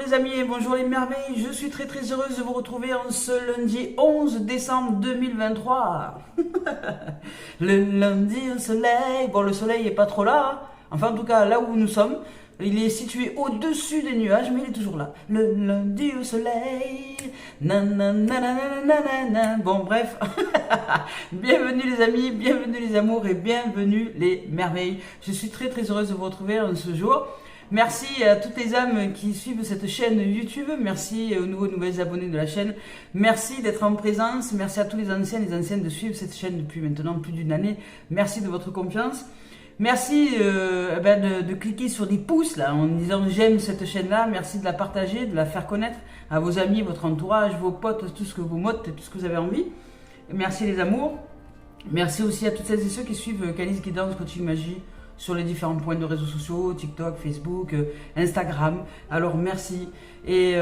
les amis et bonjour les merveilles, je suis très heureuse de vous retrouver en ce lundi 11 décembre 2023. Le lundi au soleil, bon le soleil est pas trop là, hein. Enfin en tout cas là où nous sommes, il est situé au-dessus des nuages mais il est toujours là. Le lundi au soleil, nanana. Bon bref, bienvenue les amis, bienvenue les amours et bienvenue les merveilles. Je suis très heureuse de vous retrouver en ce jour. Merci à toutes les âmes qui suivent cette chaîne YouTube. Merci aux nouvelles abonnés de la chaîne. Merci d'être en présence. Merci à tous les anciens et les anciennes de suivre cette chaîne depuis maintenant plus d'une année. Merci de votre confiance. Merci de cliquer sur des pouces là, en disant j'aime cette chaîne-là. Merci de la partager, de la faire connaître à vos amis, votre entourage, vos potes, tout ce que vous mottez, tout ce que vous avez envie. Merci les amours. Merci aussi à toutes celles et ceux qui suivent Calice Guidance Coaching Magie sur les différents points de réseaux sociaux, TikTok, Facebook, Instagram. Alors merci. Et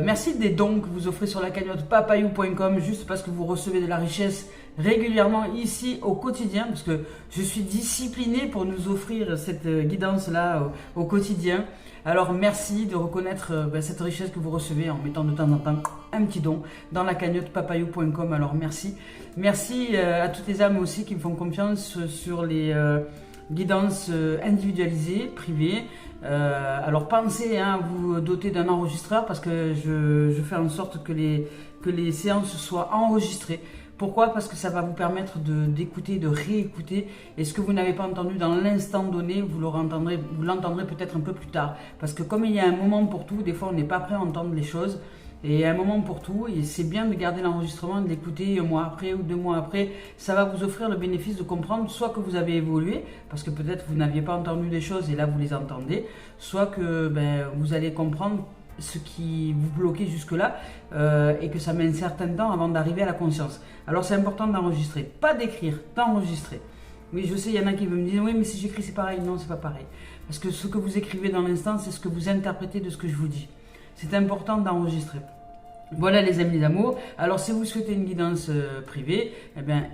merci des dons que vous offrez sur la cagnotte papayou.com, juste parce que vous recevez de la richesse régulièrement ici au quotidien, parce que je suis disciplinée pour nous offrir cette guidance-là au quotidien. Alors merci de reconnaître cette richesse que vous recevez en mettant de temps en temps un petit don dans la cagnotte papayou.com. Alors merci. Merci à toutes les âmes aussi qui me font confiance sur les guidance individualisée, privée. Alors pensez à vous doter d'un enregistreur parce que je fais en sorte que les séances soient enregistrées. Pourquoi? Parce que ça va vous permettre d'écouter, de réécouter. Et ce que vous n'avez pas entendu dans l'instant donné, vous l'entendrez peut-être un peu plus tard. Parce que comme il y a un moment pour tout, des fois on n'est pas prêt à entendre les choses. Et il y a un moment pour tout, et c'est bien de garder l'enregistrement, de l'écouter un mois après ou 2 mois après. Ça va vous offrir le bénéfice de comprendre soit que vous avez évolué, parce que peut-être vous n'aviez pas entendu des choses et là vous les entendez, soit que vous allez comprendre ce qui vous bloquait jusque-là et que ça met un certain temps avant d'arriver à la conscience. Alors c'est important d'enregistrer, pas d'écrire, d'enregistrer. Oui, je sais, il y en a qui me disent « Oui, mais si j'écris c'est pareil. » Non, c'est pas pareil. Parce que ce que vous écrivez dans l'instant, c'est ce que vous interprétez de ce que je vous dis. C'est important d'enregistrer. Voilà les amis d'amour. Alors si vous souhaitez une guidance privée,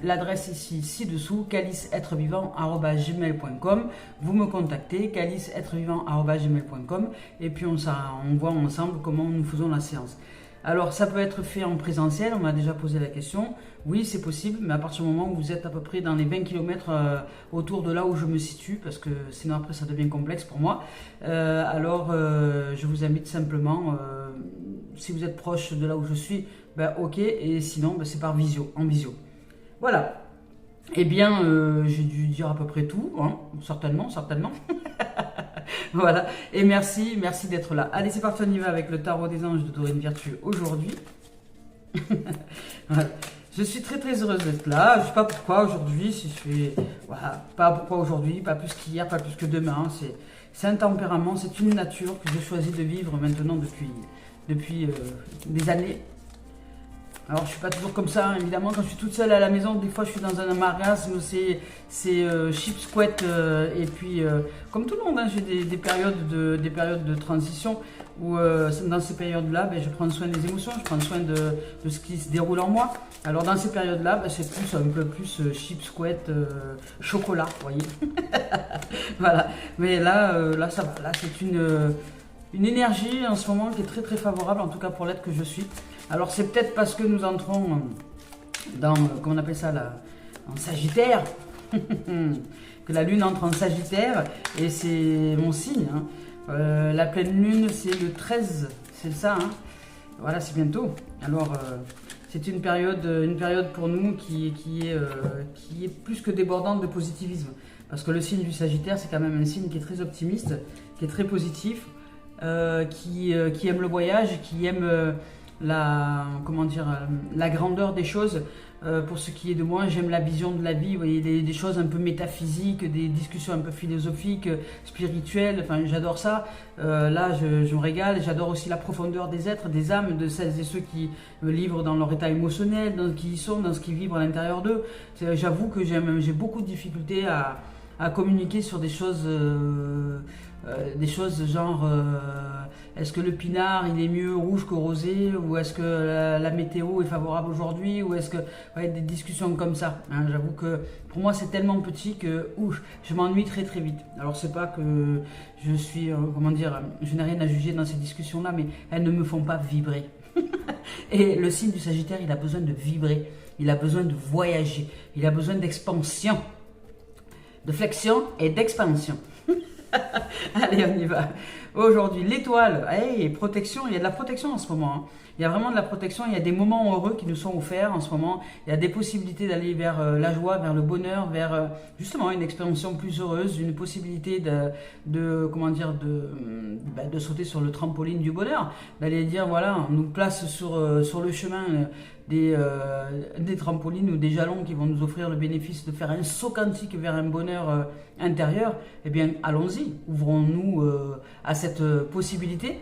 l'adresse ici ci-dessous, caliceêtrevivant@gmail.com. Vous me contactez, caliceêtrevivant@gmail.com et puis on voit ensemble comment nous faisons la séance. Alors ça peut être fait en présentiel, on m'a déjà posé la question. Oui, c'est possible, mais à partir du moment où vous êtes à peu près dans les 20 km autour de là où je me situe, parce que sinon après ça devient complexe pour moi. Je vous invite simplement, si vous êtes proche de là où je suis, ok, et sinon c'est par visio, en visio. Voilà. Eh bien, j'ai dû dire à peu près tout, hein, certainement. Voilà, et merci d'être là. Allez, c'est parti, on y va avec le tarot des anges de Dorine Virtue aujourd'hui. Voilà. Je suis très heureuse d'être là. Je ne sais pas pourquoi aujourd'hui, voilà, pas pourquoi aujourd'hui, pas plus qu'hier, pas plus que demain. C'est un tempérament, c'est une nature que j'ai choisi de vivre maintenant depuis des années. Alors je suis pas toujours comme ça, hein, évidemment. Quand je suis toute seule à la maison, des fois je suis dans un marasme, c'est chips couette et puis comme tout le monde, hein, j'ai des périodes de transition où dans ces périodes-là, je prends soin des émotions, je prends soin de ce qui se déroule en moi. Alors dans ces périodes-là, c'est un peu plus chips couette, chocolat, vous voyez. Voilà. Mais là ça va. Là c'est une énergie en ce moment qui est très favorable, en tout cas pour l'être que je suis. Alors c'est peut-être parce que nous entrons dans, comment on appelle ça là, en Sagittaire, que la Lune entre en Sagittaire, et c'est mon signe. Hein. La pleine Lune c'est le 13, c'est ça. Hein. Voilà, c'est bientôt. Alors c'est une période pour nous qui est plus que débordante de positivisme. Parce que le signe du Sagittaire c'est quand même un signe qui est très optimiste, qui est très positif, qui aime le voyage, qui aime la grandeur des choses. Pour ce qui est de moi, j'aime la vision de la vie, vous voyez, des choses un peu métaphysiques, des discussions un peu philosophiques, spirituelles, enfin j'adore ça. Là je me régale. J'adore aussi la profondeur des êtres, des âmes, de celles et ceux qui me livrent dans leur état émotionnel, dans ce qu'ils sont, dans ce qu'ils vivent à l'intérieur d'eux. J'avoue que j'ai beaucoup de difficultés à communiquer sur des choses genre est-ce que le pinard il est mieux rouge que rosé, ou est-ce que la météo est favorable aujourd'hui, ou est-ce que des discussions comme ça, hein. J'avoue que pour moi c'est tellement petit que je m'ennuie très très vite. Alors c'est pas que je suis comment dire, je n'ai rien à juger dans ces discussions là, mais elles ne me font pas vibrer. Et le signe du Sagittaire, il a besoin de vibrer, il a besoin de voyager, il a besoin d'expansion, de flexion et d'expansion. Allez, on y va. Aujourd'hui, l'étoile, protection, il y a de la protection en ce moment, hein. Il y a vraiment de la protection, il y a des moments heureux qui nous sont offerts en ce moment. Il y a des possibilités d'aller vers la joie, vers le bonheur, vers justement une expansion plus heureuse, une possibilité de sauter sur le trampoline du bonheur, d'aller dire voilà, on nous place sur le chemin des trampolines ou des jalons qui vont nous offrir le bénéfice de faire un saut quantique vers un bonheur intérieur. Eh bien, allons-y, ouvrons-nous à cette possibilité.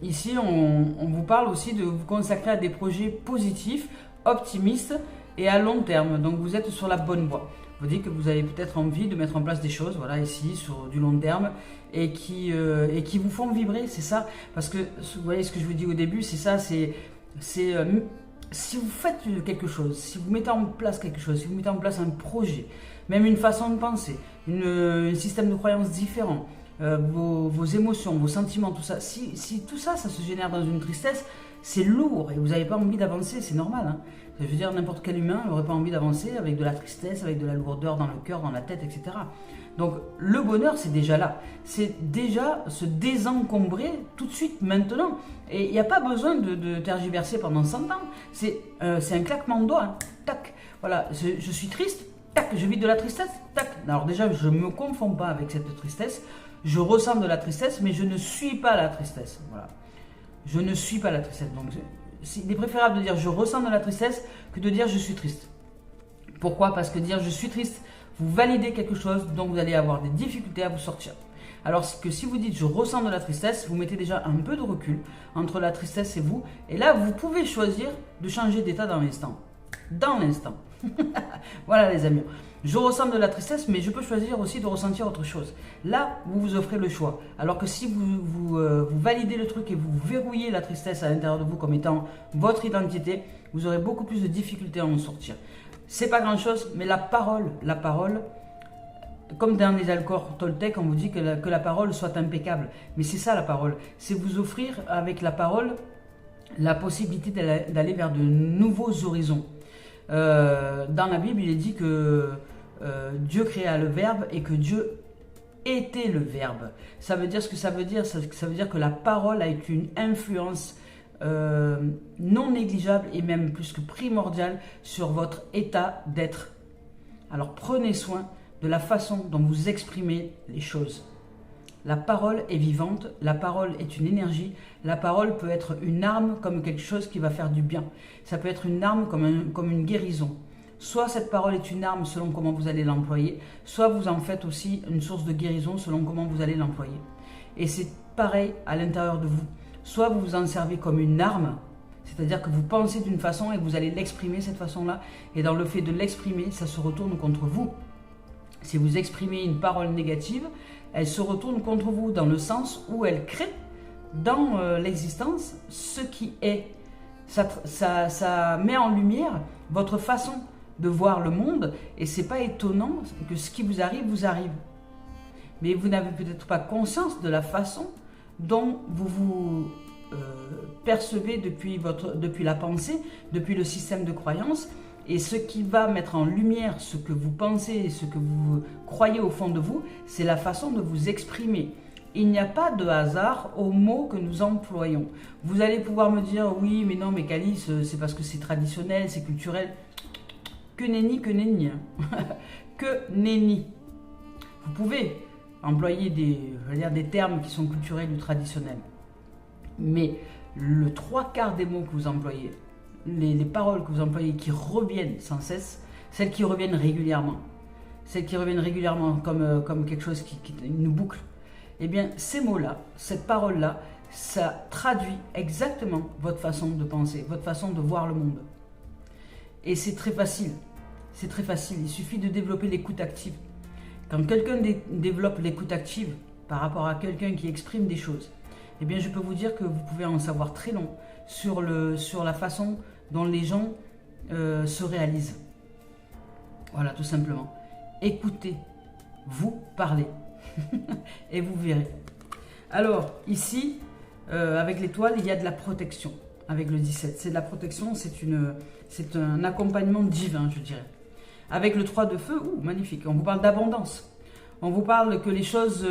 Ici, on vous parle aussi de vous consacrer à des projets positifs, optimistes et à long terme. Donc, vous êtes sur la bonne voie. Vous dites que vous avez peut-être envie de mettre en place des choses, voilà, ici, sur du long terme, et qui vous font vibrer, c'est ça. Parce que, vous voyez ce que je vous dis au début, c'est ça, si vous faites quelque chose, si vous mettez en place quelque chose, si vous mettez en place un projet, même une façon de penser, un système de croyances différent, vos émotions, vos sentiments, tout ça, si tout ça, ça se génère dans une tristesse, c'est lourd et vous n'avez pas envie d'avancer, c'est normal, hein. Je veux dire, n'importe quel humain n'aurait pas envie d'avancer avec de la tristesse, avec de la lourdeur dans le cœur, dans la tête, etc. Donc le bonheur, c'est déjà là. C'est déjà se désencombrer tout de suite, maintenant. Et il n'y a pas besoin de tergiverser pendant 100 ans. C'est un claquement de doigts, hein. Tac. Voilà, je suis triste, tac, je vis de la tristesse, tac. Alors déjà, je ne me confonds pas avec cette tristesse. Je ressens de la tristesse, mais je ne suis pas la tristesse. Voilà. Je ne suis pas la tristesse. Donc, il est préférable de dire je ressens de la tristesse que de dire je suis triste. Pourquoi? Parce que dire je suis triste, vous validez quelque chose, donc vous allez avoir des difficultés à vous sortir. Alors que si vous dites je ressens de la tristesse, vous mettez déjà un peu de recul entre la tristesse et vous. Et là, vous pouvez choisir de changer d'état dans l'instant. Dans l'instant. Voilà les amis. Je ressens de la tristesse, mais je peux choisir aussi de ressentir autre chose. Là, vous vous offrez le choix. Alors que si vous validez le truc et vous verrouillez la tristesse à l'intérieur de vous comme étant votre identité, vous aurez beaucoup plus de difficultés à en sortir. C'est pas grand chose, mais la parole, comme dans les accords toltèques, on vous dit que la parole soit impeccable. Mais c'est ça la parole. C'est vous offrir avec la parole la possibilité d'aller vers de nouveaux horizons. Dans la Bible, il est dit que Dieu créa le Verbe et que Dieu était le Verbe. Ça veut dire ce que ça veut dire. Ça veut dire que la parole a une influence non négligeable et même plus que primordiale sur votre état d'être. Alors prenez soin de la façon dont vous exprimez les choses. La parole est vivante, la parole est une énergie, la parole peut être une arme comme quelque chose qui va faire du bien. Ça peut être une arme comme une guérison. Soit cette parole est une arme selon comment vous allez l'employer, soit vous en faites aussi une source de guérison selon comment vous allez l'employer. Et c'est pareil à l'intérieur de vous. Soit vous vous en servez comme une arme, c'est-à-dire que vous pensez d'une façon et vous allez l'exprimer cette façon-là, et dans le fait de l'exprimer, ça se retourne contre vous. Si vous exprimez une parole négative, elle se retourne contre vous dans le sens où elle crée dans l'existence ce qui est. Ça met en lumière votre façon de voir le monde et c'est pas étonnant que ce qui vous arrive. Mais vous n'avez peut-être pas conscience de la façon dont vous vous percevez depuis la pensée, depuis le système de croyance. Et ce qui va mettre en lumière ce que vous pensez et ce que vous croyez au fond de vous, c'est la façon de vous exprimer. Il n'y a pas de hasard aux mots que nous employons. Vous allez pouvoir me dire, oui, mais non, mais Calice, c'est parce que c'est traditionnel, c'est culturel. Que nenni, que nenni. Que nenni. Vous pouvez employer des termes qui sont culturels ou traditionnels. Mais le 3/4 des mots que vous employez, les paroles que vous employez qui reviennent sans cesse, celles qui reviennent régulièrement, comme quelque chose qui une boucle, eh bien ces mots-là, cette parole-là, ça traduit exactement votre façon de penser, votre façon de voir le monde. Et c'est très facile. C'est très facile, il suffit de développer l'écoute active. Quand quelqu'un développe l'écoute active par rapport à quelqu'un qui exprime des choses, eh bien je peux vous dire que vous pouvez en savoir très long sur la façon dont les gens se réalisent. Voilà, tout simplement. Écoutez, vous parlez et vous verrez. Alors, ici, avec l'étoile, il y a de la protection avec le 17. C'est de la protection, c'est un accompagnement divin, je dirais. Avec le 3 de feu, magnifique, on vous parle d'abondance. On vous parle que les choses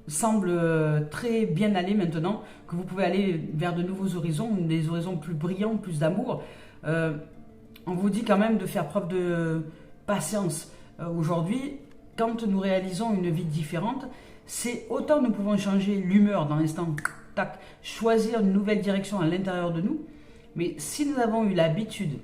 semblent très bien aller maintenant, que vous pouvez aller vers de nouveaux horizons, des horizons plus brillants, plus d'amour. On vous dit quand même de faire preuve de patience. Aujourd'hui, quand nous réalisons une vie différente, c'est autant nous pouvons changer l'humeur dans l'instant, tac, choisir une nouvelle direction à l'intérieur de nous, mais si nous avons eu l'habitude,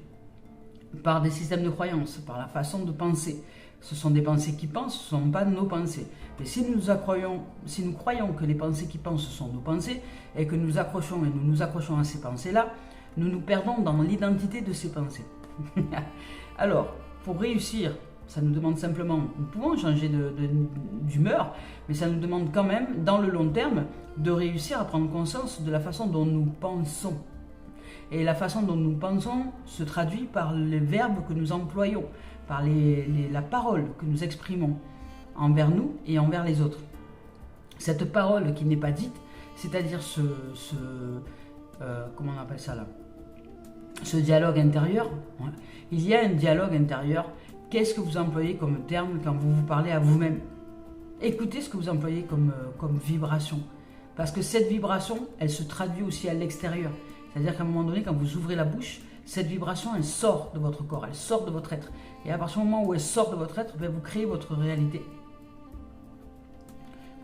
par des systèmes de croyances, par la façon de penser, ce sont des pensées qui pensent, ce ne sont pas nos pensées. Mais si nous croyons que les pensées qui pensent sont nos pensées, et que nous accrochons et nous nous accrochons à ces pensées-là, nous nous perdons dans l'identité de ces pensées. Alors, pour réussir, ça nous demande simplement, nous pouvons changer d'humeur, mais ça nous demande quand même, dans le long terme, de réussir à prendre conscience de la façon dont nous pensons. Et la façon dont nous pensons se traduit par les verbes que nous employons, par la parole que nous exprimons envers nous et envers les autres. Cette parole qui n'est pas dite, c'est-à-dire comment on appelle ça là, ce dialogue intérieur, il y a un dialogue intérieur. Qu'est-ce que vous employez comme terme quand vous vous parlez à vous-même? Écoutez ce que vous employez comme vibration. Parce que cette vibration, elle se traduit aussi à l'extérieur. C'est-à-dire qu'à un moment donné, quand vous ouvrez la bouche, cette vibration, elle sort de votre corps, elle sort de votre être. Et à partir du moment où elle sort de votre être, vous créez votre réalité.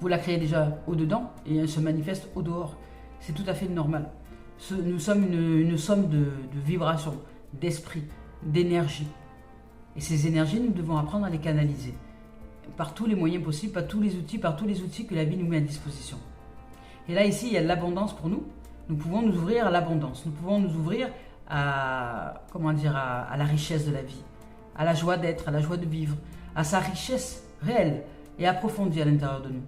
Vous la créez déjà au-dedans et elle se manifeste au-dehors. C'est tout à fait normal. Nous sommes une somme de vibrations, d'esprit, d'énergie. Et ces énergies, nous devons apprendre à les canaliser. Par tous les moyens possibles, par tous les outils que la vie nous met à disposition. Et là, ici, il y a de l'abondance pour nous. Nous pouvons nous ouvrir à l'abondance. Nous pouvons nous ouvrir à la richesse de la vie, à la joie d'être, à la joie de vivre, à sa richesse réelle et approfondie à l'intérieur de nous.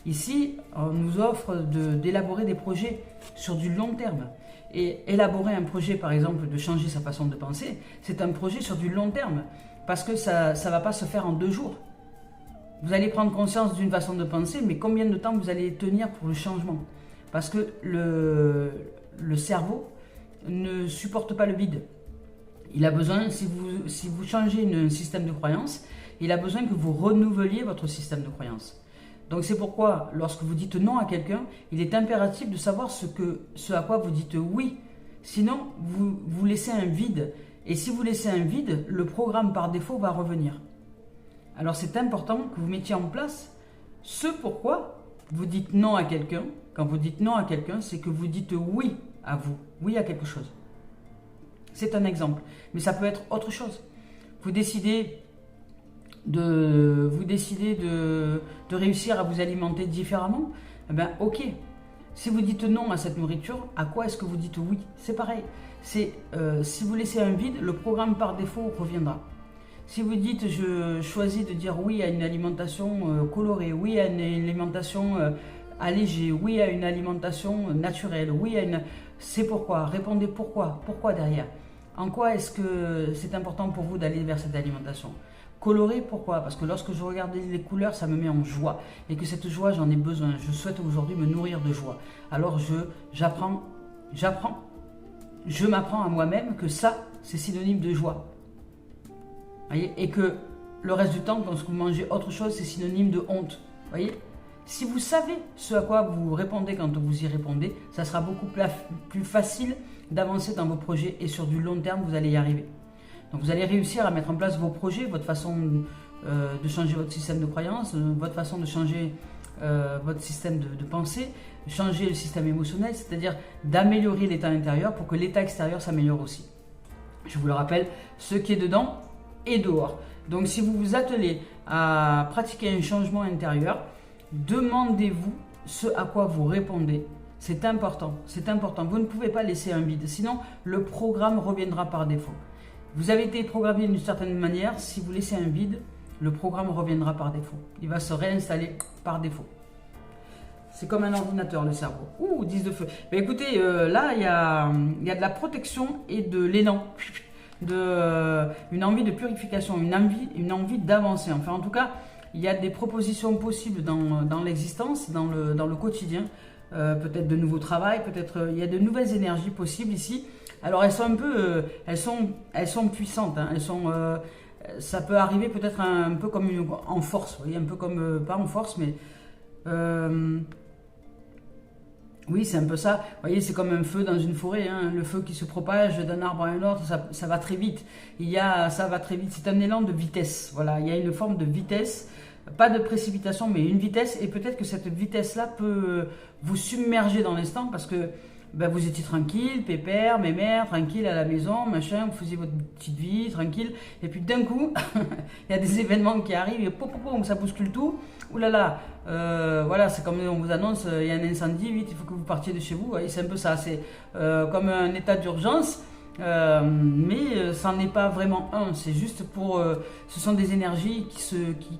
Ici, on nous offre d'élaborer des projets sur du long terme. Et élaborer un projet, par exemple, de changer sa façon de penser, c'est un projet sur du long terme. Parce que ça ne va pas se faire en 2 jours. Vous allez prendre conscience d'une façon de penser, mais combien de temps vous allez tenir pour le changement? Parce que le cerveau ne supporte pas le vide. Il a besoin, si vous changez un système de croyance, il a besoin que vous renouveliez votre système de croyance. Donc c'est pourquoi, lorsque vous dites non à quelqu'un, il est impératif de savoir ce à quoi vous dites oui. Sinon, vous laissez un vide. Et si vous laissez un vide, le programme par défaut va revenir. Alors c'est important que vous mettiez en place ce pourquoi vous dites non à quelqu'un. Quand vous dites non à quelqu'un, c'est que vous dites oui à vous, oui à quelque chose. C'est un exemple, mais ça peut être autre chose. Vous décidez de réussir à vous alimenter différemment, eh bien ok. Si vous dites non à cette nourriture, à quoi est-ce que vous dites oui? C'est pareil. Si vous laissez un vide, le programme par défaut reviendra. Si vous dites je choisis de dire oui à une alimentation colorée, oui à une alimentation allégée, oui à une alimentation naturelle, oui à une... C'est pourquoi. Répondez pourquoi. Pourquoi derrière? En quoi est-ce que c'est important pour vous d'aller vers cette alimentation? Coloré, pourquoi? Parce que lorsque je regarde les couleurs, ça me met en joie. Et que cette joie, j'en ai besoin. Je souhaite aujourd'hui me nourrir de joie. Alors j'apprends. Je m'apprends à moi-même que ça, c'est synonyme de joie. Voyez? Et que le reste du temps, quand vous mangez autre chose, c'est synonyme de honte. Voyez? Si vous savez ce à quoi vous répondez quand vous y répondez, ça sera beaucoup plus facile d'avancer dans vos projets. Et sur du long terme, vous allez y arriver. Donc vous allez réussir à mettre en place vos projets, votre façon de changer votre système de croyance, votre façon de changer votre système de pensée, changer le système émotionnel, c'est-à-dire d'améliorer l'état intérieur pour que l'état extérieur s'améliore aussi. Je vous le rappelle, ce qui est dedans est dehors. Donc si vous vous attelez à pratiquer un changement intérieur, demandez-vous ce à quoi vous répondez. C'est important, c'est important. Vous ne pouvez pas laisser un vide, sinon le programme reviendra par défaut. Vous avez été programmé d'une certaine manière. Si vous laissez un vide, le programme reviendra par défaut. Il va se réinstaller par défaut. C'est comme un ordinateur, le cerveau. Ouh, 10 de feu. Mais écoutez, là, il y a de la protection et de l'élan. Une envie de purification, une envie d'avancer. Enfin, en tout cas, il y a des propositions possibles dans l'existence, dans le quotidien. Peut-être de nouveaux travails, peut-être il y a de nouvelles énergies possibles ici. Alors, elles sont un peu, elles sont puissantes. Hein. Ça peut arriver peut-être un peu comme en force. Vous voyez, un peu comme, pas en force, mais... oui, c'est un peu ça. Vous voyez, c'est comme un feu dans une forêt. Hein. Le feu qui se propage d'un arbre à un autre, ça va très vite. Ça va très vite. C'est un élan de vitesse. Voilà, il y a une forme de vitesse. Pas de précipitation, mais une vitesse. Et peut-être que cette vitesse-là peut vous submerger dans l'instant parce que ben, vous étiez tranquille, pépère, mémère, tranquille à la maison, machin. Vous faisiez votre petite vie, tranquille. Et puis d'un coup, il y a des événements qui arrivent et pom, pom, pom, ça bouscule tout. Ouh là là, voilà, c'est comme on vous annonce, il y a un incendie, vite, il faut que vous partiez de chez vous. Ouais, c'est un peu ça, c'est comme un état d'urgence, mais ça n'en est pas vraiment un. C'est juste pour, ce sont des énergies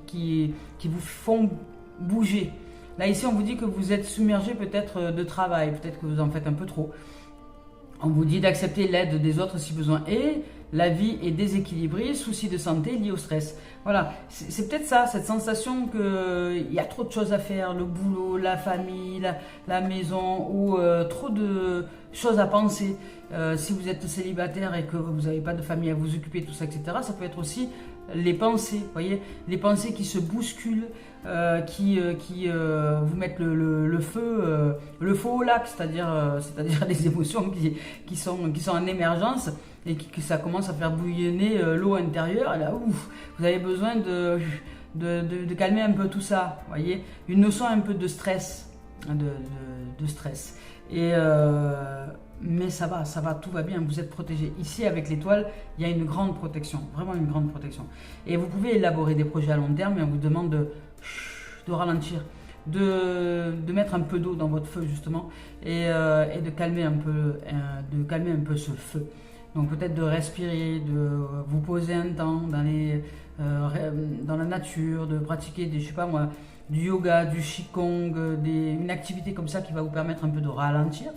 qui vous font bouger. Là ici, on vous dit que vous êtes submergé peut-être de travail, peut-être que vous en faites un peu trop. On vous dit d'accepter l'aide des autres si besoin est. La vie est déséquilibrée, soucis de santé liés au stress. Voilà, c'est peut-être ça, cette sensation qu'il y a trop de choses à faire, le boulot, la famille, la maison, ou trop de choses à penser. Si vous êtes célibataire et que vous n'avez pas de famille à vous occuper, tout ça, etc., ça peut être aussi les pensées, vous voyez, les pensées qui se bousculent, qui vous mettent le feu au lac, c'est-à-dire des émotions qui sont en émergence et que ça commence à faire bouillonner l'eau intérieure. Et là, ouf, vous avez besoin de calmer un peu tout ça, vous voyez, une notion un peu de stress, de stress. Mais ça va, tout va bien, vous êtes protégé. Ici, avec l'étoile, il y a une grande protection, vraiment une grande protection. Et vous pouvez élaborer des projets à long terme, mais on vous demande de ralentir, de mettre un peu d'eau dans votre feu, justement, et de calmer un peu ce feu. Donc peut-être de respirer, de vous poser un temps dans la nature, de pratiquer je sais pas moi, du yoga, du qigong, une activité comme ça qui va vous permettre un peu de ralentir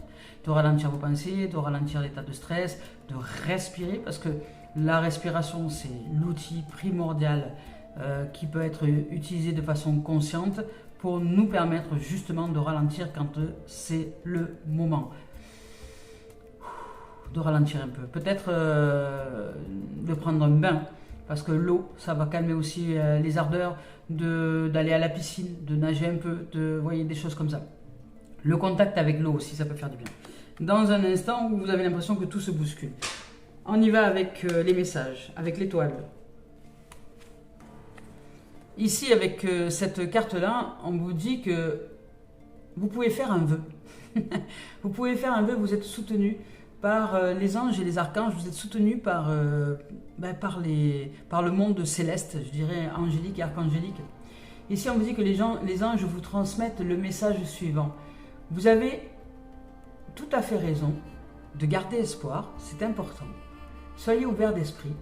vos pensées, de ralentir l'état de stress, de respirer, parce que la respiration, c'est l'outil primordial qui peut être utilisé de façon consciente pour nous permettre justement de ralentir quand c'est le moment. De ralentir un peu. Peut-être de prendre un bain, parce que l'eau, ça va calmer aussi les ardeurs, d'aller à la piscine, de nager un peu, voyez, des choses comme ça. Le contact avec l'eau aussi, ça peut faire du bien. Dans un instant où vous avez l'impression que tout se bouscule. On y va avec les messages, avec l'étoile. Ici, avec cette carte-là, on vous dit que vous pouvez faire un vœu. Vous pouvez faire un vœu, vous êtes soutenu par les anges et les archanges, vous êtes soutenu par le monde céleste, je dirais angélique et archangélique. Ici, on vous dit que les anges vous transmettent le message suivant. Vous avez tout à fait raison de garder espoir, c'est important. Soyez ouverts d'esprit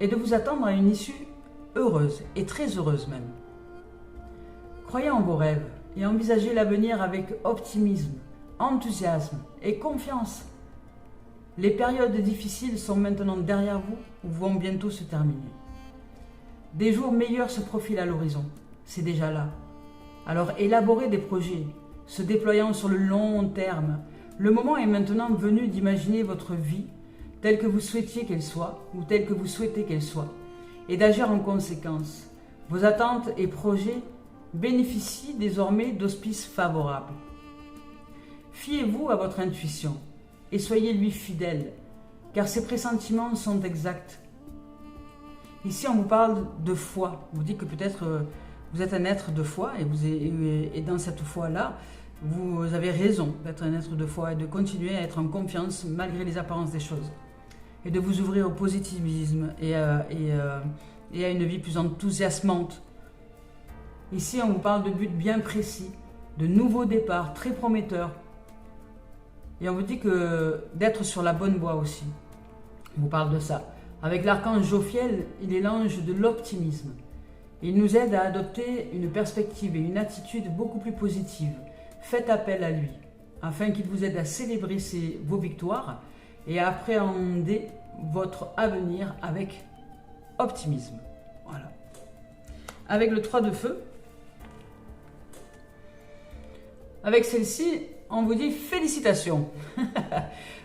et de vous attendre à une issue heureuse et très heureuse même. Croyez en vos rêves et envisagez l'avenir avec optimisme, enthousiasme et confiance. Les périodes difficiles sont maintenant derrière vous ou vont bientôt se terminer. Des jours meilleurs se profilent à l'horizon, c'est déjà là. Alors élaborez des projets, se déployant sur le long terme. Le moment est maintenant venu d'imaginer votre vie telle que vous souhaitiez qu'elle soit ou telle que vous souhaitez qu'elle soit et d'agir en conséquence. Vos attentes et projets bénéficient désormais d'auspices favorables. Fiez-vous à votre intuition et soyez-lui fidèle, car ses pressentiments sont exacts. Ici, on vous parle de foi. On vous dit que peut-être vous êtes un être de foi et dans cette foi-là, vous avez raison d'être un être de foi et de continuer à être en confiance malgré les apparences des choses. Et de vous ouvrir au positivisme et à une vie plus enthousiasmante. Ici, on vous parle de buts bien précis, de nouveaux départs très prometteurs. Et on vous dit que d'être sur la bonne voie aussi. On vous parle de ça. Avec l'archange Jophiel, il est l'ange de l'optimisme. Il nous aide à adopter une perspective et une attitude beaucoup plus positive. Faites appel à lui, afin qu'il vous aide à célébrer vos victoires et à appréhender votre avenir avec optimisme. Voilà. Avec le 3 de feu, avec celle-ci, on vous dit félicitations.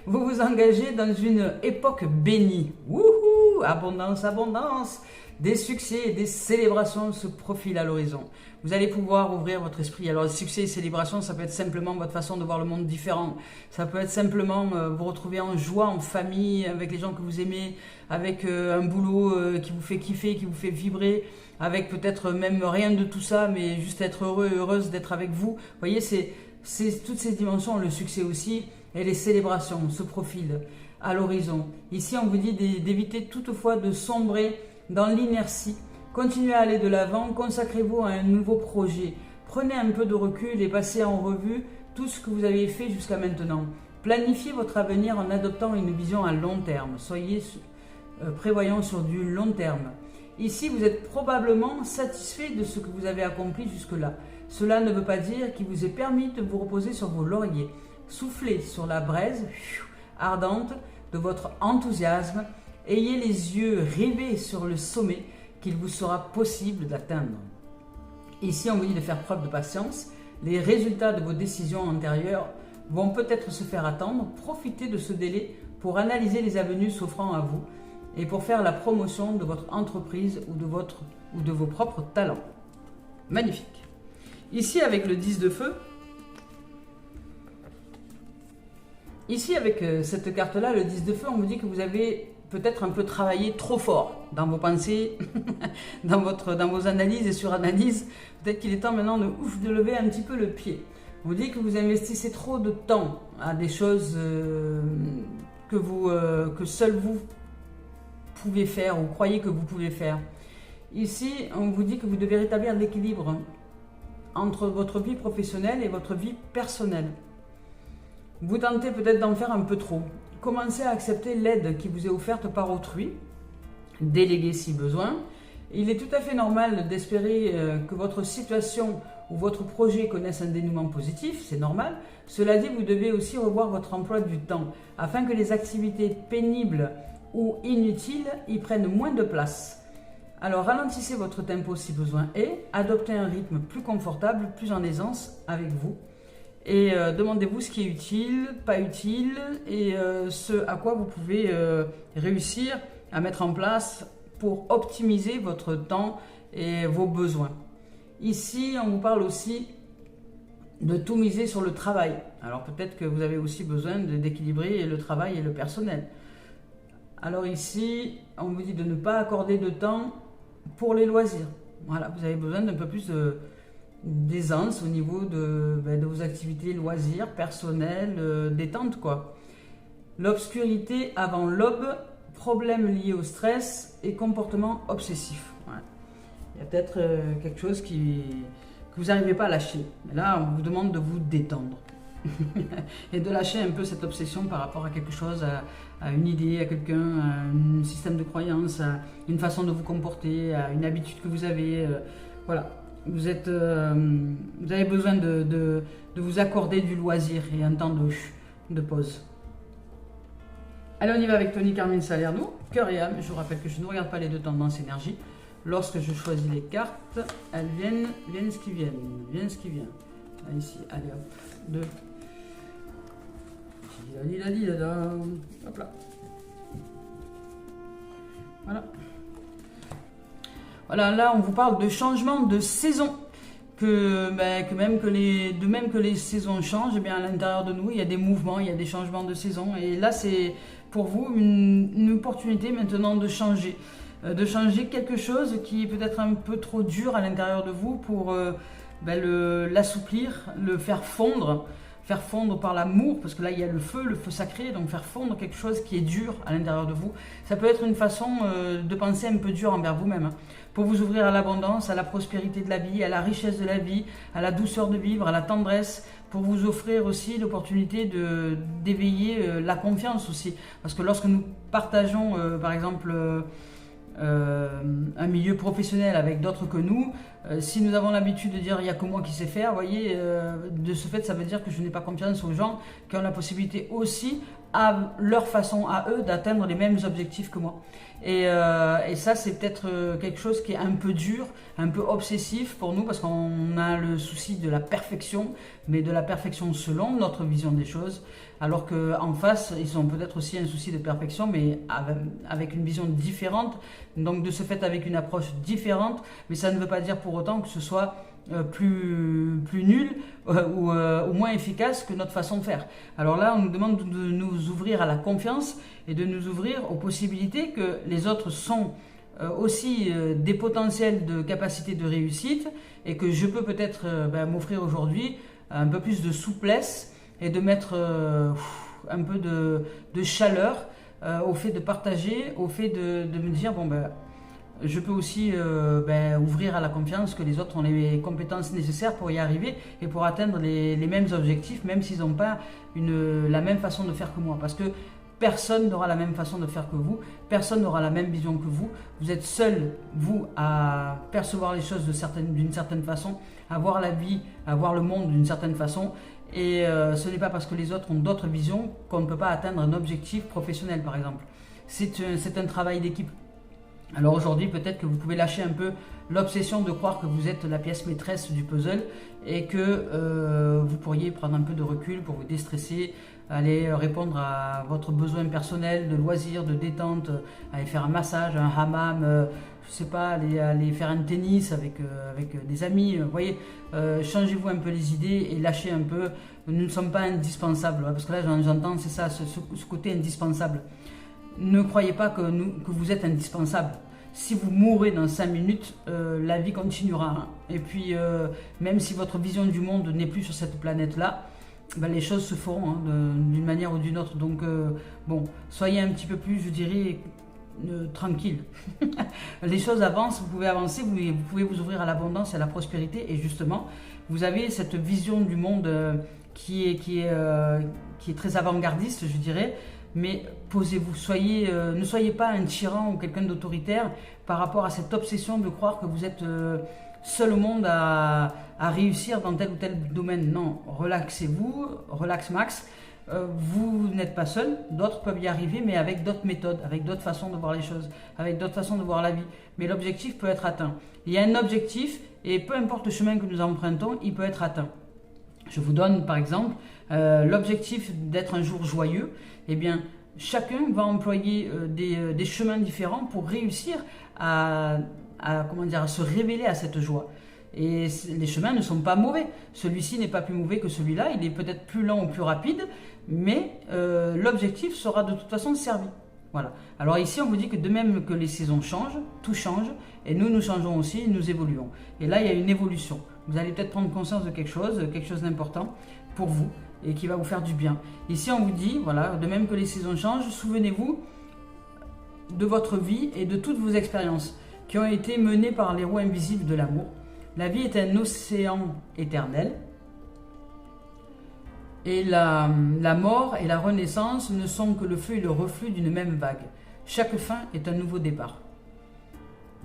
Vous vous engagez dans une époque bénie. Wouhou! Abondance, abondance. Des succès et des célébrations se profilent à l'horizon. Vous allez pouvoir ouvrir votre esprit. Alors, succès et célébration, ça peut être simplement votre façon de voir le monde différent. Ça peut être simplement vous retrouver en joie, en famille, avec les gens que vous aimez, avec un boulot qui vous fait kiffer, qui vous fait vibrer, avec peut-être même rien de tout ça, mais juste être heureux et heureuse d'être avec vous. Vous voyez, c'est toutes ces dimensions, le succès aussi, et les célébrations se profilent à l'horizon. Ici, on vous dit d'éviter toutefois de sombrer dans l'inertie. Continuez à aller de l'avant, consacrez-vous à un nouveau projet. Prenez un peu de recul et passez en revue tout ce que vous avez fait jusqu'à maintenant. Planifiez votre avenir en adoptant une vision à long terme. Soyez prévoyants sur du long terme. Ici, vous êtes probablement satisfait de ce que vous avez accompli jusque-là. Cela ne veut pas dire qu'il vous est permis de vous reposer sur vos lauriers. Soufflez sur la braise ardente de votre enthousiasme. Ayez les yeux rivés sur le sommet qu'il vous sera possible d'atteindre. Ici, on vous dit de faire preuve de patience. Les résultats de vos décisions antérieures vont peut-être se faire attendre. Profitez de ce délai pour analyser les avenues s'offrant à vous et pour faire la promotion de votre entreprise ou de vos propres talents. Magnifique. Ici, avec le 10 de feu, ici, avec cette carte-là, le 10 de feu, on vous dit que vous avez peut-être un peu travaillé trop fort dans vos pensées, dans vos analyses et suranalyses. Peut-être qu'il est temps maintenant de lever un petit peu le pied. On vous dit que vous investissez trop de temps à des choses que seul vous pouvez faire ou croyez que vous pouvez faire. Ici, on vous dit que vous devez rétablir l'équilibre entre votre vie professionnelle et votre vie personnelle. Vous tentez peut-être d'en faire un peu trop. Commencez à accepter l'aide qui vous est offerte par autrui. Déléguez si besoin. Il est tout à fait normal d'espérer que votre situation ou votre projet connaisse un dénouement positif, c'est normal. Cela dit, vous devez aussi revoir votre emploi du temps afin que les activités pénibles ou inutiles y prennent moins de place. Alors ralentissez votre tempo si besoin est, adoptez un rythme plus confortable, plus en aisance avec vous. Et demandez-vous ce qui est utile, pas utile, et ce à quoi vous pouvez réussir à mettre en place pour optimiser votre temps et vos besoins. Ici, on vous parle aussi de tout miser sur le travail. Alors peut-être que vous avez aussi besoin d'équilibrer le travail et le personnel. Alors ici, on vous dit de ne pas accorder de temps pour les loisirs. Voilà, vous avez besoin d'un peu plus d'aisance au niveau de vos activités loisirs, personnelles, détente quoi. L'obscurité avant l'aube, problèmes liés au stress et comportement obsessif. Ouais. Il y a peut-être quelque chose que vous n'arrivez pas à lâcher. Mais là, on vous demande de vous détendre et de lâcher un peu cette obsession par rapport à quelque chose, à une idée, à quelqu'un, à un système de croyance, à une façon de vous comporter, à une habitude que vous avez. Voilà. Vous avez besoin de vous accorder du loisir et un temps de pause. Allez, on y va avec Tony Carmine Salerno, cœur et âme. Je vous rappelle que je ne regarde pas les deux tendances énergie. Lorsque je choisis les cartes, elles viennent ce qui viennent ce qui vient. Là, ici, allez hop, 2. Hop là. Voilà. Voilà, là on vous parle de changement de saison. Même que les saisons changent, eh bien à l'intérieur de nous, il y a des mouvements, il y a des changements de saison. Et là, c'est pour vous une opportunité maintenant de changer quelque chose qui est peut-être un peu trop dur à l'intérieur de vous pour l'assouplir, le faire fondre par l'amour, parce que là il y a le feu sacré, donc faire fondre quelque chose qui est dur à l'intérieur de vous. Ça peut être une façon de penser un peu dur envers vous-même, pour vous ouvrir à l'abondance, à la prospérité de la vie, à la richesse de la vie, à la douceur de vivre, à la tendresse, pour vous offrir aussi l'opportunité d'éveiller la confiance aussi. Parce que lorsque nous partageons, par exemple, un milieu professionnel avec d'autres que nous, si nous avons l'habitude de dire il n'y a que moi qui sais faire, vous voyez, de ce fait, ça veut dire que je n'ai pas confiance aux gens qui ont la possibilité aussi, à leur façon à eux, d'atteindre les mêmes objectifs que moi. Et ça, c'est peut-être quelque chose qui est un peu dur, un peu obsessif pour nous, parce qu'on a le souci de la perfection, mais de la perfection selon notre vision des choses, alors qu'en face, ils ont peut-être aussi un souci de perfection, mais avec une vision différente, donc de ce fait avec une approche différente, mais ça ne veut pas dire pour autant que ce soit plus nul ou moins efficace que notre façon de faire. Alors là, on nous demande de nous ouvrir à la confiance et de nous ouvrir aux possibilités que les autres sont aussi des potentiels de capacité de réussite et que je peux peut-être m'offrir aujourd'hui un peu plus de souplesse et de mettre un peu de chaleur au fait de partager, au fait de me dire bon ben je peux aussi ouvrir à la confiance que les autres ont les compétences nécessaires pour y arriver et pour atteindre les mêmes objectifs, même s'ils n'ont pas la même façon de faire que moi. Parce que personne n'aura la même façon de faire que vous, personne n'aura la même vision que vous. Vous êtes seul, vous, à percevoir les choses d'une certaine façon, à voir la vie, à voir le monde d'une certaine façon. Et ce n'est pas parce que les autres ont d'autres visions qu'on ne peut pas atteindre un objectif professionnel, par exemple. C'est un travail d'équipe. Alors aujourd'hui, peut-être que vous pouvez lâcher un peu l'obsession de croire que vous êtes la pièce maîtresse du puzzle et que vous pourriez prendre un peu de recul pour vous déstresser, aller répondre à votre besoin personnel de loisirs, de détente, aller faire un massage, un hammam, je sais pas, aller faire un tennis avec des amis. Vous voyez, changez-vous un peu les idées et lâchez un peu. Nous ne sommes pas indispensables, parce que là j'entends, c'est ça, ce côté indispensable. Ne croyez pas que vous êtes indispensable. Si vous mourrez dans 5 minutes, la vie continuera. Hein. Et puis, même si votre vision du monde n'est plus sur cette planète-là, les choses se feront hein, d'une manière ou d'une autre. Donc, bon, soyez un petit peu plus, je dirais, tranquille. Les choses avancent, vous pouvez avancer, vous pouvez vous ouvrir à l'abondance et à la prospérité. Et justement, vous avez cette vision du monde qui est très avant-gardiste, je dirais. Mais posez-vous, ne soyez pas un tyran ou quelqu'un d'autoritaire par rapport à cette obsession de croire que vous êtes seul au monde à réussir dans tel ou tel domaine. Non, relaxez-vous, relax max. Vous n'êtes pas seul, d'autres peuvent y arriver, mais avec d'autres méthodes, avec d'autres façons de voir les choses, avec d'autres façons de voir la vie. Mais l'objectif peut être atteint. Il y a un objectif et peu importe le chemin que nous empruntons, il peut être atteint. Je vous donne par exemple l'objectif d'être un jour joyeux. Eh bien, chacun va employer des chemins différents pour réussir à se révéler à cette joie. Et les chemins ne sont pas mauvais. Celui-ci n'est pas plus mauvais que celui-là. Il est peut-être plus lent ou plus rapide, mais l'objectif sera de toute façon servi. Voilà. Alors ici, on vous dit que de même que les saisons changent, tout change, et nous changeons aussi, nous évoluons. Et là, il y a une évolution. Vous allez peut-être prendre conscience de quelque chose d'important pour vous, et qui va vous faire du bien. Ici, on vous dit, voilà, de même que les saisons changent, souvenez-vous de votre vie et de toutes vos expériences qui ont été menées par les roues invisibles de l'amour. La vie est un océan éternel. Et la mort et la renaissance ne sont que le feu et le reflux d'une même vague. Chaque fin est un nouveau départ.